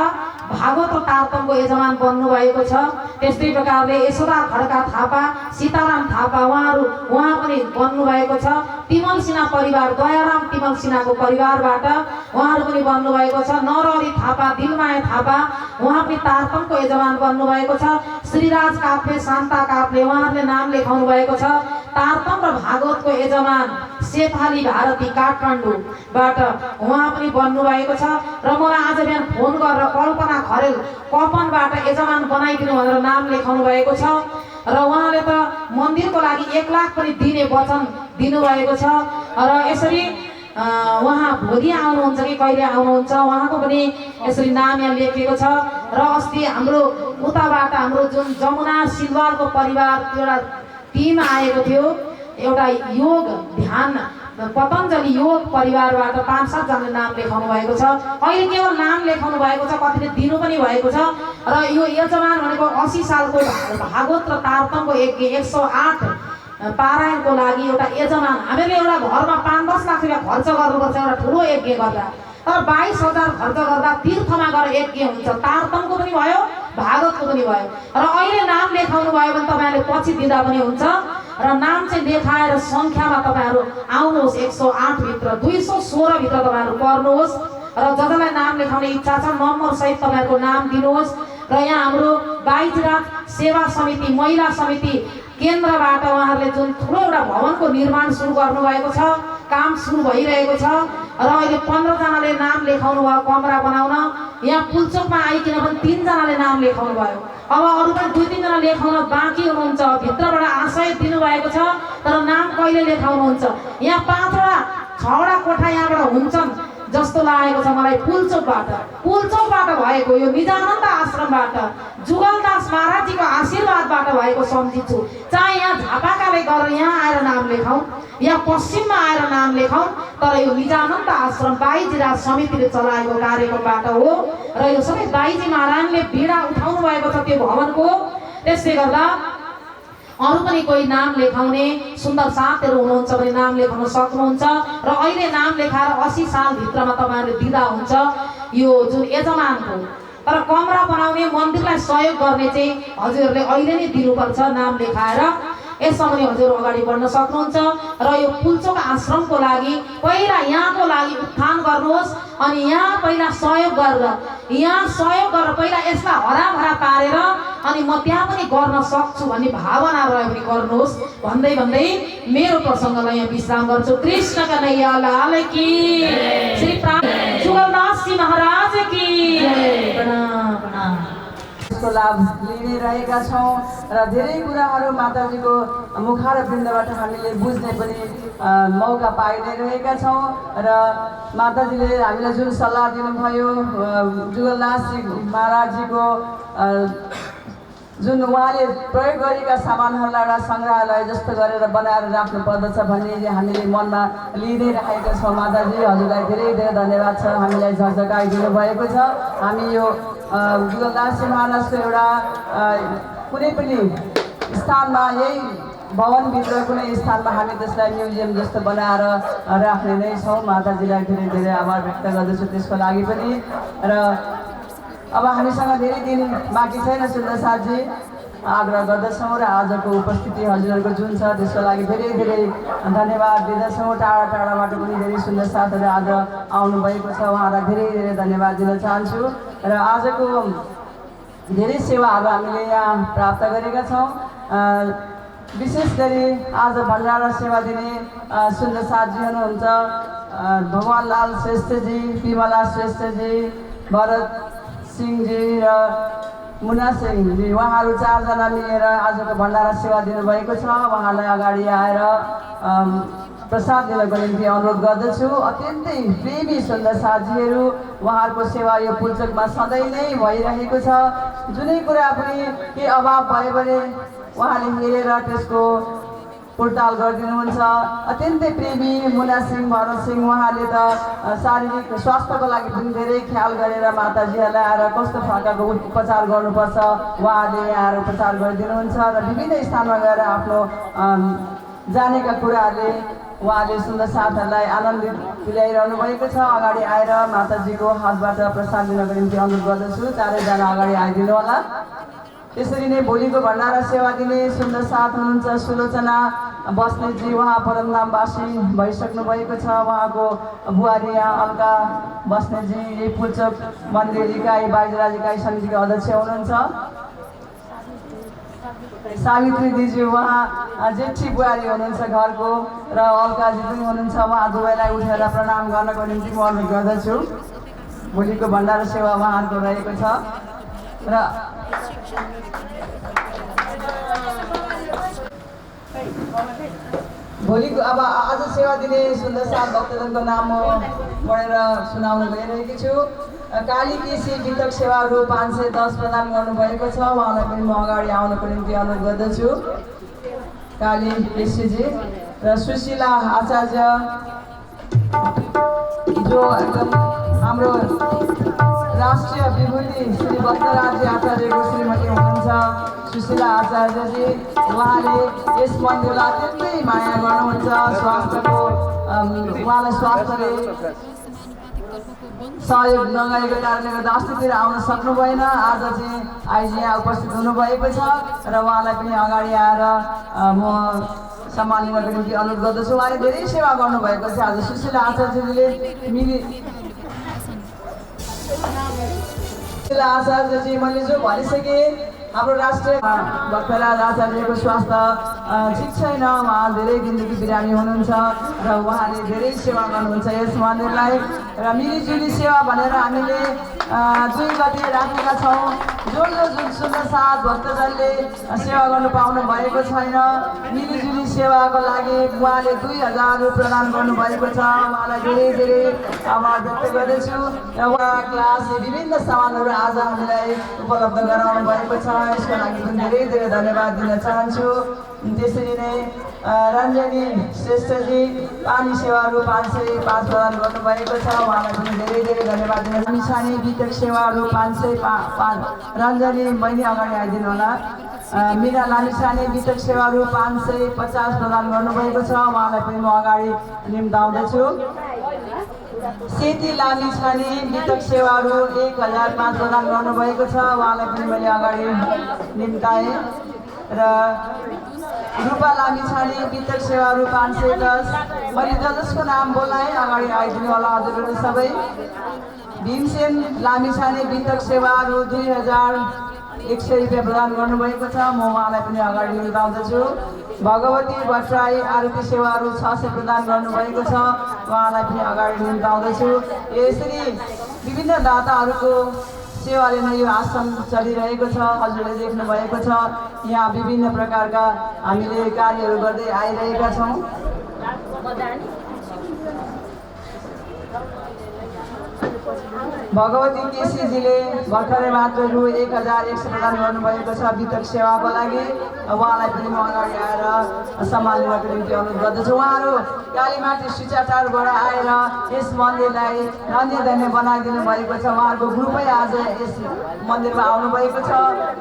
भागवत र तारतमको यजमान बन्नुभएको छ। त्यस्तै प्रकारले यशोदा खड्का थापा, सीताराम थापा उहाँ पनि बन्नुभएको छ। तिमल सिन्हा परिवार, दयाराम तिमल सिन्हाको परिवारबाट उहाँहरू पनि बन्नुभएको छ। नरहरी थापा, दिलमाया थापा उहाँ पनि तारतमको यजमान बन्नुभएको छ। श्रीराज काफ्ले, शान्ता काफ्ले उहाँहरूले नाम लेखाउनु भएको छ। तारतम र भागवतको यजमान शेफाली भारती काठमाडौँबाट उहाँ पनि बन्नुभएको छ। र मलाई आज बिहान फोन गरेर कल्पना खरेल कपनबाट यजमान बनाइदिनु भनेर नाम लेखाउनु भएको छ र उहाँले त मन्दिरको लागि 1 लाख पनि दिने वचन दिनुभएको छ। र यसरी उहाँ भोलि आउनुहुन्छ कि कहिले आउनुहुन्छ उहाँको पनि यसरी नाम यहाँ लेखिएको छ। र अस्ति हाम्रो उताबाट हाम्रो जुन जमुना सिलवालको परिवार एउटा टिम आएको थियो, एउटा योग ध्यान पतञ्जलि योग परिवारबाट 5-7 जनाले नाम लेखाउनु भएको छ। अहिले केवल नाम लेखाउनु भएको छ, कतिले दिनु पनि भएको छ। र यो यजमान भनेको 80 सालको भागवत र तारतमको 108 पारायणको लागि एउटा यजमान, हामीले एउटा घरमा 5-10 लाख रुपियाँ खर्च गर्नुपर्छ एउटा ठुलो यज्ञ गर्दा, तर 22,000 खर्च गर्दा तीर्थमा गएर यज्ञ हुन्छ। तारतमको पनि भयो, भागवतको पनि भयो। र अहिले नाम लेखाउनु भयो भने तपाईँहरूले पछि दिँदा पनि हुन्छ। र नाम चाहिँ लेखाएर सङ्ख्यामा तपाईँहरू आउनुहोस्, 108 भित्र 216 भित्र तपाईँहरू पर्नुहोस्। र जसलाई नाम लेखाउने इच्छा छ नम्बर सहित तपाईँहरूको नाम दिनुहोस्। र यहाँ हाम्रो बाइजीराज सेवा समिति, महिला समिति केन्द्रबाट उहाँहरूले जुन ठुलो एउटा भवनको निर्माण सुरु गर्नुभएको छ, काम सुरु भइरहेको छ। र अहिले 15 जनाले नाम लेखाउनु भयो कमरा बनाउन। यहाँ पुल्चोकमा आइकन पनि 3 जनाले नाम लेखाउनु भयो। अब अरू पनि 2-3 जना लेखाउन बाँकी हुनुहुन्छ, भित्रबाट आशय दिनुभएको छ, तर नाम कहिले लेखाउनुहुन्छ। यहाँ 5-6वटा कोठा यहाँबाट हुन्छन् जस्तो लागेको छ मलाई। पुल्चोकबाट भएको यो निजानन्द आश्रमबाट जुगलदास महाराजजीको आशीर्वादबाट भएको सम्झिन्छु। चाहे यहाँ झापाकाले गरेर यहाँ आएर नाम लेखाउँ या पश्चिममा आएर नाम लेखाउँ, तर यो निजानन्द आश्रम बाइजीराज समितिले चलाएको कार्यक्रमबाट हो। र यो सबै बाइजी महाराजले बिडा उठाउनु भएको छ त्यो भवनको। त्यसले गर्दा अरू पनि कोही नाम लेखाउने सुन्दर साथहरू हुनुहुन्छ भने नाम लेखाउन सक्नुहुन्छ। र अहिले नाम लेखाएर 80 सालभित्रमा तपाईँहरूले दिँदा हुन्छ यो जुन यजमानको। तर कमरा बनाउने मन्दिरलाई सहयोग गर्ने चाहिँ हजुरहरूले अहिले नै दिनुपर्छ नाम लेखाएर। यसमा पनि हजुर अगाडि बढ्न सक्नुहुन्छ र यो पुल्चोक आश्रमको लागि पहिला यहाँको लागि उत्थान गर्नुहोस् अनि यहाँ पहिला सहयोग गरेर पहिला यसलाई हराभरा पारेर अनि म त्यहाँ पनि गर्न सक्छु भन्ने भावना रह्यो भने गर्नुहोस् भन्दै भन्दै मेरो प्रसङ्गलाई यहाँ विश्राम गर्छु। कृष्ण कन्हैया लाल की, श्री जुगलदास जी महाराज की प्रणाम प्रणाम। यसको लाभ लिने रहेका छौँ र धेरै कुराहरू माताजीको मुखार वृन्दबाट हामीले बुझ्ने पनि मौका पाइ नै रहेका छौँ र माताजीले हामीलाई जुन सल्लाह दिनुभयो जुगलदासजी महाराजजीको जुन उहाँले प्रयोग गरेका सामानहरूलाई एउटा सङ्ग्रहालय जस्तो गरेर बनाएर राख्नु पर्दछ भन्ने हामीले मनमा लिँदै राखेका छौँ। माताजी हजुरलाई धेरै धेरै धन्यवाद छ, हामीलाई झकझकाइदिनु भएको छ। हामी यो जुगलदासजी महाराजको एउटा कुनै पनि स्थानमा यही भवनभित्र कुनै स्थानमा हामी त्यसलाई म्युजियम जस्तो बनाएर राख्ने नै छौँ। माताजीलाई धेरै धेरै आभार व्यक्त गर्दछु त्यसको लागि पनि। र अब हामीसँग धेरै दिन बाँकी छैन सुन्दर साथजी, आग्रह गर्दछौँ र आजको उपस्थिति हजुरहरूको जुन छ त्यसको लागि धेरै धेरै धन्यवाद दिँदछौँ। टाढा टाढाबाट पनि धेरै सुन्दर साथहरू आज आउनुभएको छ, उहाँलाई धेरै धेरै धन्यवाद दिन चाहन्छु। र आजको धेरै सेवाहरू हामीले यहाँ प्राप्त गरेका छौँ। विशेष गरी आज भण्डारा सेवा दिने सुन्दर साथजी हुनुहुन्छ भगवान लाल श्रेष्ठजी, विमला श्रेष्ठजी, भरत सिंहजी र मुना सिंहजी, उहाँहरू चारजना मिलेर आजको भण्डारा सेवा दिनुभएको छ। उहाँलाई अगाडि आएर प्रसाद दिनको निम्ति अनुरोध गर्दछु। अत्यन्तै प्रेमी सुन्दर साथीहरू, उहाँहरूको सेवा यो पुल्चोकमा सधैँ नै भइरहेको छ। जुनै कुरा पनि केही अभाव भयो भने उहाँले हेरेर त्यसको पुर्ताल गरिदिनुहुन्छ। अत्यन्तै प्रेमी मुना सिंह, भरत सिंह, उहाँले त शारीरिक स्वास्थ्यको लागि पनि धेरै ख्याल गरेर माताजीहरूलाई आएर कस्तो प्रकारको उपचार गर्नुपर्छ उहाँले आएर उपचार गरिदिनुहुन्छ र विभिन्न स्थानमा गएर आफ्नो जानेका कुराहरूले उहाँले सुन्दर साथहरूलाई आनन्दित तुल्याइरहनु भएको छ। अगाडि आएर माताजीको हातबाट प्रसाद दिनको निम्ति अनुरोध गर्दछु, चारैजना अगाडि आइदिनु होला। त्यसरी नै भोलिको भण्डारा सेवा दिने सुन्दर साथ हुनुहुन्छ सुलोचना बस्नेतजी, उहाँ परमधामवासी भइसक्नु भएको छ। उहाँको बुहारी अलका बस्नेतजी यही पुल्चोक मन्दिर इकाइ बाइजराज इकाइ समितिको अध्यक्ष हुनुहुन्छ। सावित्री दिदी उहाँ जेठी बुहारी हुनुहुन्छ घरको, र अलकाजी पनि हुनुहुन्छ। उहाँ दुवैलाई उठेर प्रणाम गर्नको निम्ति म अनुरोध गर्दछु। भोलिको भण्डारा सेवा उहाँहरूको रहेको छ। र भोलिको अब आज सेवा दिने सुन्दर साथ भक्तजनको नाम म पढेर सुनाउन गइरहेकी छु। काली केसी वितक सेवाहरू 510 प्रदान गर्नुभएको छ, उहाँलाई पनि म अगाडि आउनको निम्ति अनुरोध गर्दछु। काली केसीजी र सुशीला आचार्य जो एकदम हाम्रो राष्ट्रिय विभूति श्री भक्तराजी आचार्यको श्रीमती हुनुहुन्छ सुशीला आचार्यजी, उहाँले यस मन्दिरलाई अत्यन्तै माया गर्नुहुन्छ। स्वास्थ्यको उहाँलाई स्वास्थ्यले सहयोग नगरेको कारणले गर्दा अस्तितिर आउन सक्नु भएन। आज चाहिँ आइज यहाँ उपस्थित हुनुभएको छ र उहाँलाई पनि अगाडि आएर म सम्मान लिनको निम्ति अनुरोध गर्दछु। उहाँले धेरै सेवा गर्नुभएको छ। आज सुशीला आचार्यजीले आचार्यजी मैले जो भनिसकेँ, हाम्रो राष्ट्रिय भक्तराज आचार्यको स्वास्थ्य ठिक छैन, उहाँ धेरै दिनदेखि बिरामी हुनुहुन्छ र उहाँले धेरै सेवा गर्नुहुन्छ यस मन्दिरलाई। र मिलिजुली सेवा भनेर हामीले 2 गते राखेका छौँ। जुन सुन्दर साथ भक्तजनले सेवा गर्नु पाउनु भएको छैन, मिलिजुली सेवाको लागि उहाँले 2000 रुपियाँ प्रदान गर्नुभएको छ। उहाँलाई धेरै धेरै आभार व्यक्त गर्दछु। र उहाँ क्लास विभिन्न सामानहरू आज हामीलाई उपलब्ध गराउनु भएको छ, यसको लागि पनि धेरै धेरै धन्यवाद दिन चाहन्छु। त्यसरी नै रञ्जनी श्रेष्ठजी पानी सेवाहरू 505 प्रदान गर्नुभएको छ, उहाँलाई पनि धेरै धेरै धन्यवाद दिन। मिसानी वितक सेवाहरू 505 रञ्जनी बहिनी अगाडि आइदिनु होला। मिना लामिछाने वितक सेवाहरू 550 प्रदान गर्नुभएको छ, उहाँलाई पनि म अगाडि निम्ताउँदछु। सेती लामिछाने वितक सेवाहरू 1005 प्रदान गर्नुभएको छ, उहाँलाई पनि मैले अगाडि निम्ताएँ। र रूपा लामिछाने वितक सेवाहरू 510। मैले जसको नाम बोलाएँ अगाडि आइदिनु होला हजुरहरू सबै। भीमसेन लामिछाने वितक सेवाहरू 2100 रुपियाँ प्रदान गर्नुभएको छ। म उहाँलाई पनि अगाडि निभाउँदछु। भगवती भट्टराई आरती सेवाहरू 600 प्रदान गर्नुभएको छ। उहाँलाई पनि अगाडि निभाउँदछु। यसरी विभिन्न दाताहरूको सेवाले नै यो आश्रम चलिरहेको छ। हजुरले देख्नु भएको छ यहाँ विभिन्न प्रकारका हामीले कार्यहरू गर्दै आइरहेका छौँ। भगवती केसीजीले भर्खरै मात्र रु 1100 प्रदान गर्नुभएको छ वितक सेवाको लागि। उहाँलाई पनि म अगाडि आएर सम्मान लिनको निम्ति अनुरोध गर्दछु। उहाँहरू कालीमाटी शिक्षाटारबाट आएर यस मन्दिरलाई धन्य बनाइदिनु भएको छ। उहाँहरूको ग्रुपै आज यस मन्दिरमा आउनुभएको छ।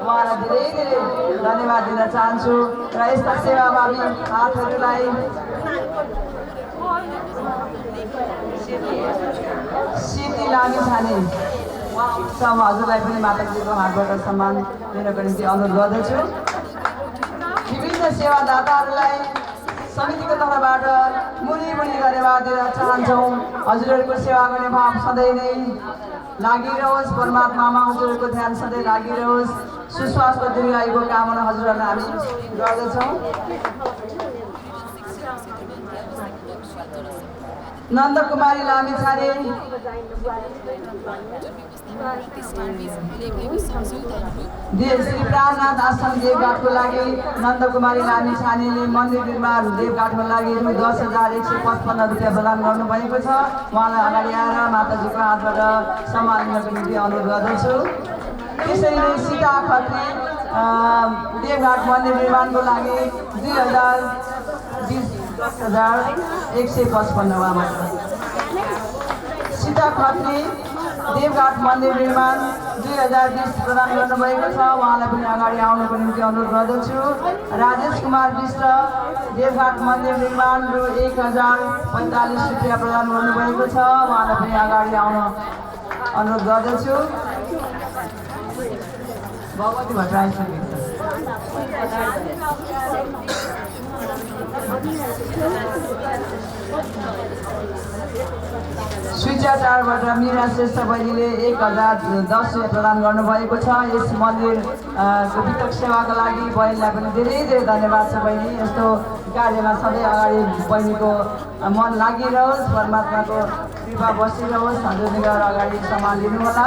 उहाँलाई धेरै धेरै धन्यवाद दिन चाहन्छु। र यस्ता सेवाभावी हातहरूलाई सिद्धि लामिछाने हजुरलाई पनि माताजीको हातबाट सम्मान दिनको निम्ति अनुरोध गर्दछु। विभिन्न सेवादाताहरूलाई समितिको तर्फबाट मुनि धन्यवाद दिन चाहन्छौँ। हजुरहरूको सेवा गर्ने भाव सधैँ नै लागिरहोस्। परमात्मामा हजुरहरूको ध्यान सधैँ लागिरहोस्। सुस्वास्थ्य दीर्घायुको कामना हजुरहरूलाई हामी गर्दछौँ। नन्दकुमारी लामिछाने श्री प्राणनाथ आश्रम देवघाटको लागि नन्दकुमारी लामिछानेले मन्दिर निर्माण देवघाटको लागि रु 10,155 रुपियाँ प्रदान गर्नुभएको छ। उहाँलाई अगाडि आएर माताजीको हातबाट सम्मान लिनको निम्ति अनुरोध गर्दछु। त्यसरी नै सीता खत्री देवघाट मन्दिर निर्माणको लागि 10,155 उहाँबाट। सीता खत्री देवघाट मन्दिर निर्माण 2020 प्रदान गर्नुभएको छ। उहाँलाई पनि अगाडि आउनको निम्ति अनुरोध गर्दछु। राजेश कुमार विष्ट देवघाट मन्दिर निर्माण रु 1045 रुपियाँ प्रदान गर्नुभएको छ। उहाँलाई पनि अगाडि आउन अनुरोध गर्दछु। भगवती भट्टराई स्विचाटारबाट मीरा श्रेष्ठ बहिनीले 1010 रुपियाँ प्रदान गर्नुभएको छ। यस मन्दिरको वितक सेवाको लागि बहिनीलाई पनि धेरै धेरै धन्यवाद छ। बहिनी यस्तो कार्यमा सधैँ अगाडि बहिनीको मन लागिरहोस्। परमात्माको कृपा बसिरहोस्। हजुरले गएर अगाडि सम्मान लिनुहोला।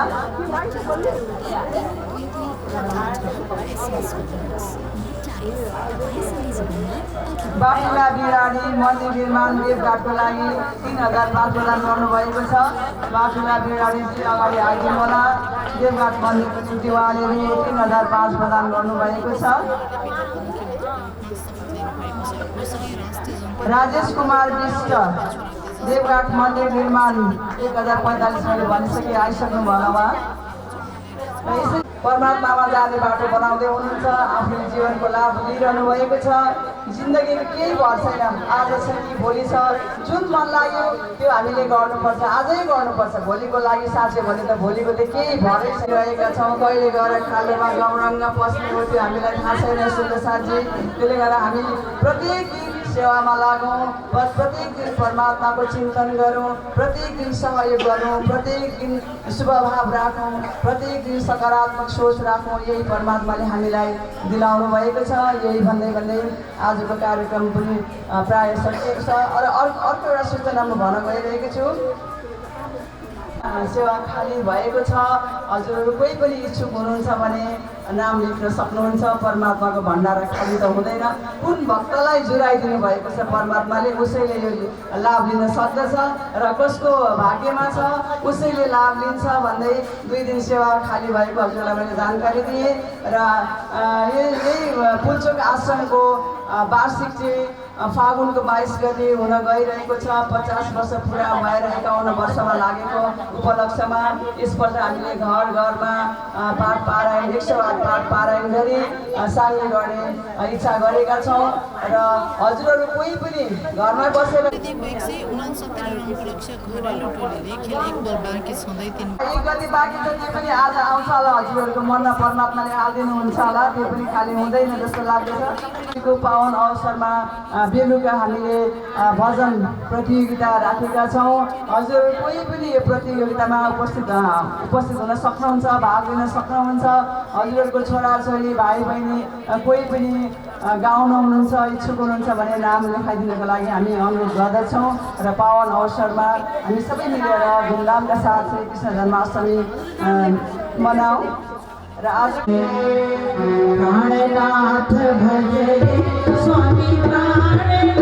बाबुला बिराडी मन्दिर निर्माण देवघाटको लागि 3005 प्रदान गर्नुभएको छ। बाबुला बिराडी अगाडि आइदिनु होला। देवघाट मन्दिरको निम्ति उहाँले 3005 प्रदान गर्नुभएको छ। राजेश कुमार विष्ट देवघाट मन्दिर निर्माण 1045 मैले भनिसके आइसक्नु भयो उहाँ। परमात्मामा जाने बाटो बनाउँदै हुनुहुन्छ। आफ्नो जीवनको लाभ लिइरहनु भएको छ। जिन्दगीको केही भर छैन। आज छ कि भोलि छ। जुन मन लाग्यो त्यो हामीले गर्नुपर्छ। आजै गर्नुपर्छ। भोलिको लागि साँच्चै भने त भोलिको त केही भरै रहेका छौँ। कहिले गएर खालोमा गौरङ्ग पस्ने हो त्यो हामीलाई थाहा छैन सुन्दर साथी। त्यसले गर्दा हामी प्रत्येक दिन सेवामा लागौँ। प्रत्येक दिन परमात्माको चिन्तन गरौँ। प्रत्येक दिन सहयोग गरौँ। प्रत्येक दिन शुभभाव राखौँ। प्रत्येक दिन सकारात्मक सोच राखौँ। यही परमात्माले हामीलाई दिलाउनु भएको छ। यही भन्दै आजको कार्यक्रम पनि प्राय सकिएको छ। र अर्को एउटा सूचना म भन्न गइरहेको छु। सेवा खाली भएको छ। हजुरहरू कोही पनि इच्छुक हुनुहुन्छ भने नाम लेख्न सक्नुहुन्छ। परमात्माको भण्डारा खाली त हुँदैन। कुन भक्तलाई जुराइदिनु भएको छ परमात्माले उसैले यो लाभ लिन सक्दछ र कसको भाग्यमा छ उसैले लाभ लिन्छ भन्दै 2 दिन सेवा खाली भएको हजुरलाई मैले जानकारी दिएँ। र यही पुल्चोक आश्रमको वार्षिक चाहिँ फागुनको 22 गते हुन गइरहेको छ। 50 वर्ष पुरा भएर 51 वर्षमा लागेको उपलक्ष्यमा यसपल्ट हामीले घर घरमा पाठ पारायण 108 पाठ पारायण गरी साङ्गे गर्ने इच्छा गरेका छौँ र हजुरहरू कोही पनि घरमा बसेर 169 रन उपलक्ष्य घरेलु टोलीले खेल एक बल बाँकी छँदै 3 एक गति बाँकी छ। त्यो पनि आज आउँछ होला, हजुरहरूको मनमा परमात्माले हालिदिनुहुन्छ होला, त्यो पनि खाली हुँदैन जस्तो लाग्दछ। को पावन अवसरमा बेलुका हामीले भजन प्रतियोगिता राखेका छौँ। हजुर कोही पनि यो प्रतियोगितामा उपस्थित हुन सक्नुहुन्छ, भाग लिन सक्नुहुन्छ। हजुरहरूको छोराछोरी भाइ बहिनी कोही पनि गाउन हुनुहुन्छ, इच्छुक हुनुहुन्छ भने नाम लेखाइदिनको लागि हामी अनुरोध गर्दछौँ र पावन अवसरमा हामी सबै मिलेर धुमधामका साथ श्री कृष्ण जन्माष्टमी मनाऊ। र आज प्राणनाथ भजे स्वामी प्राणनाथ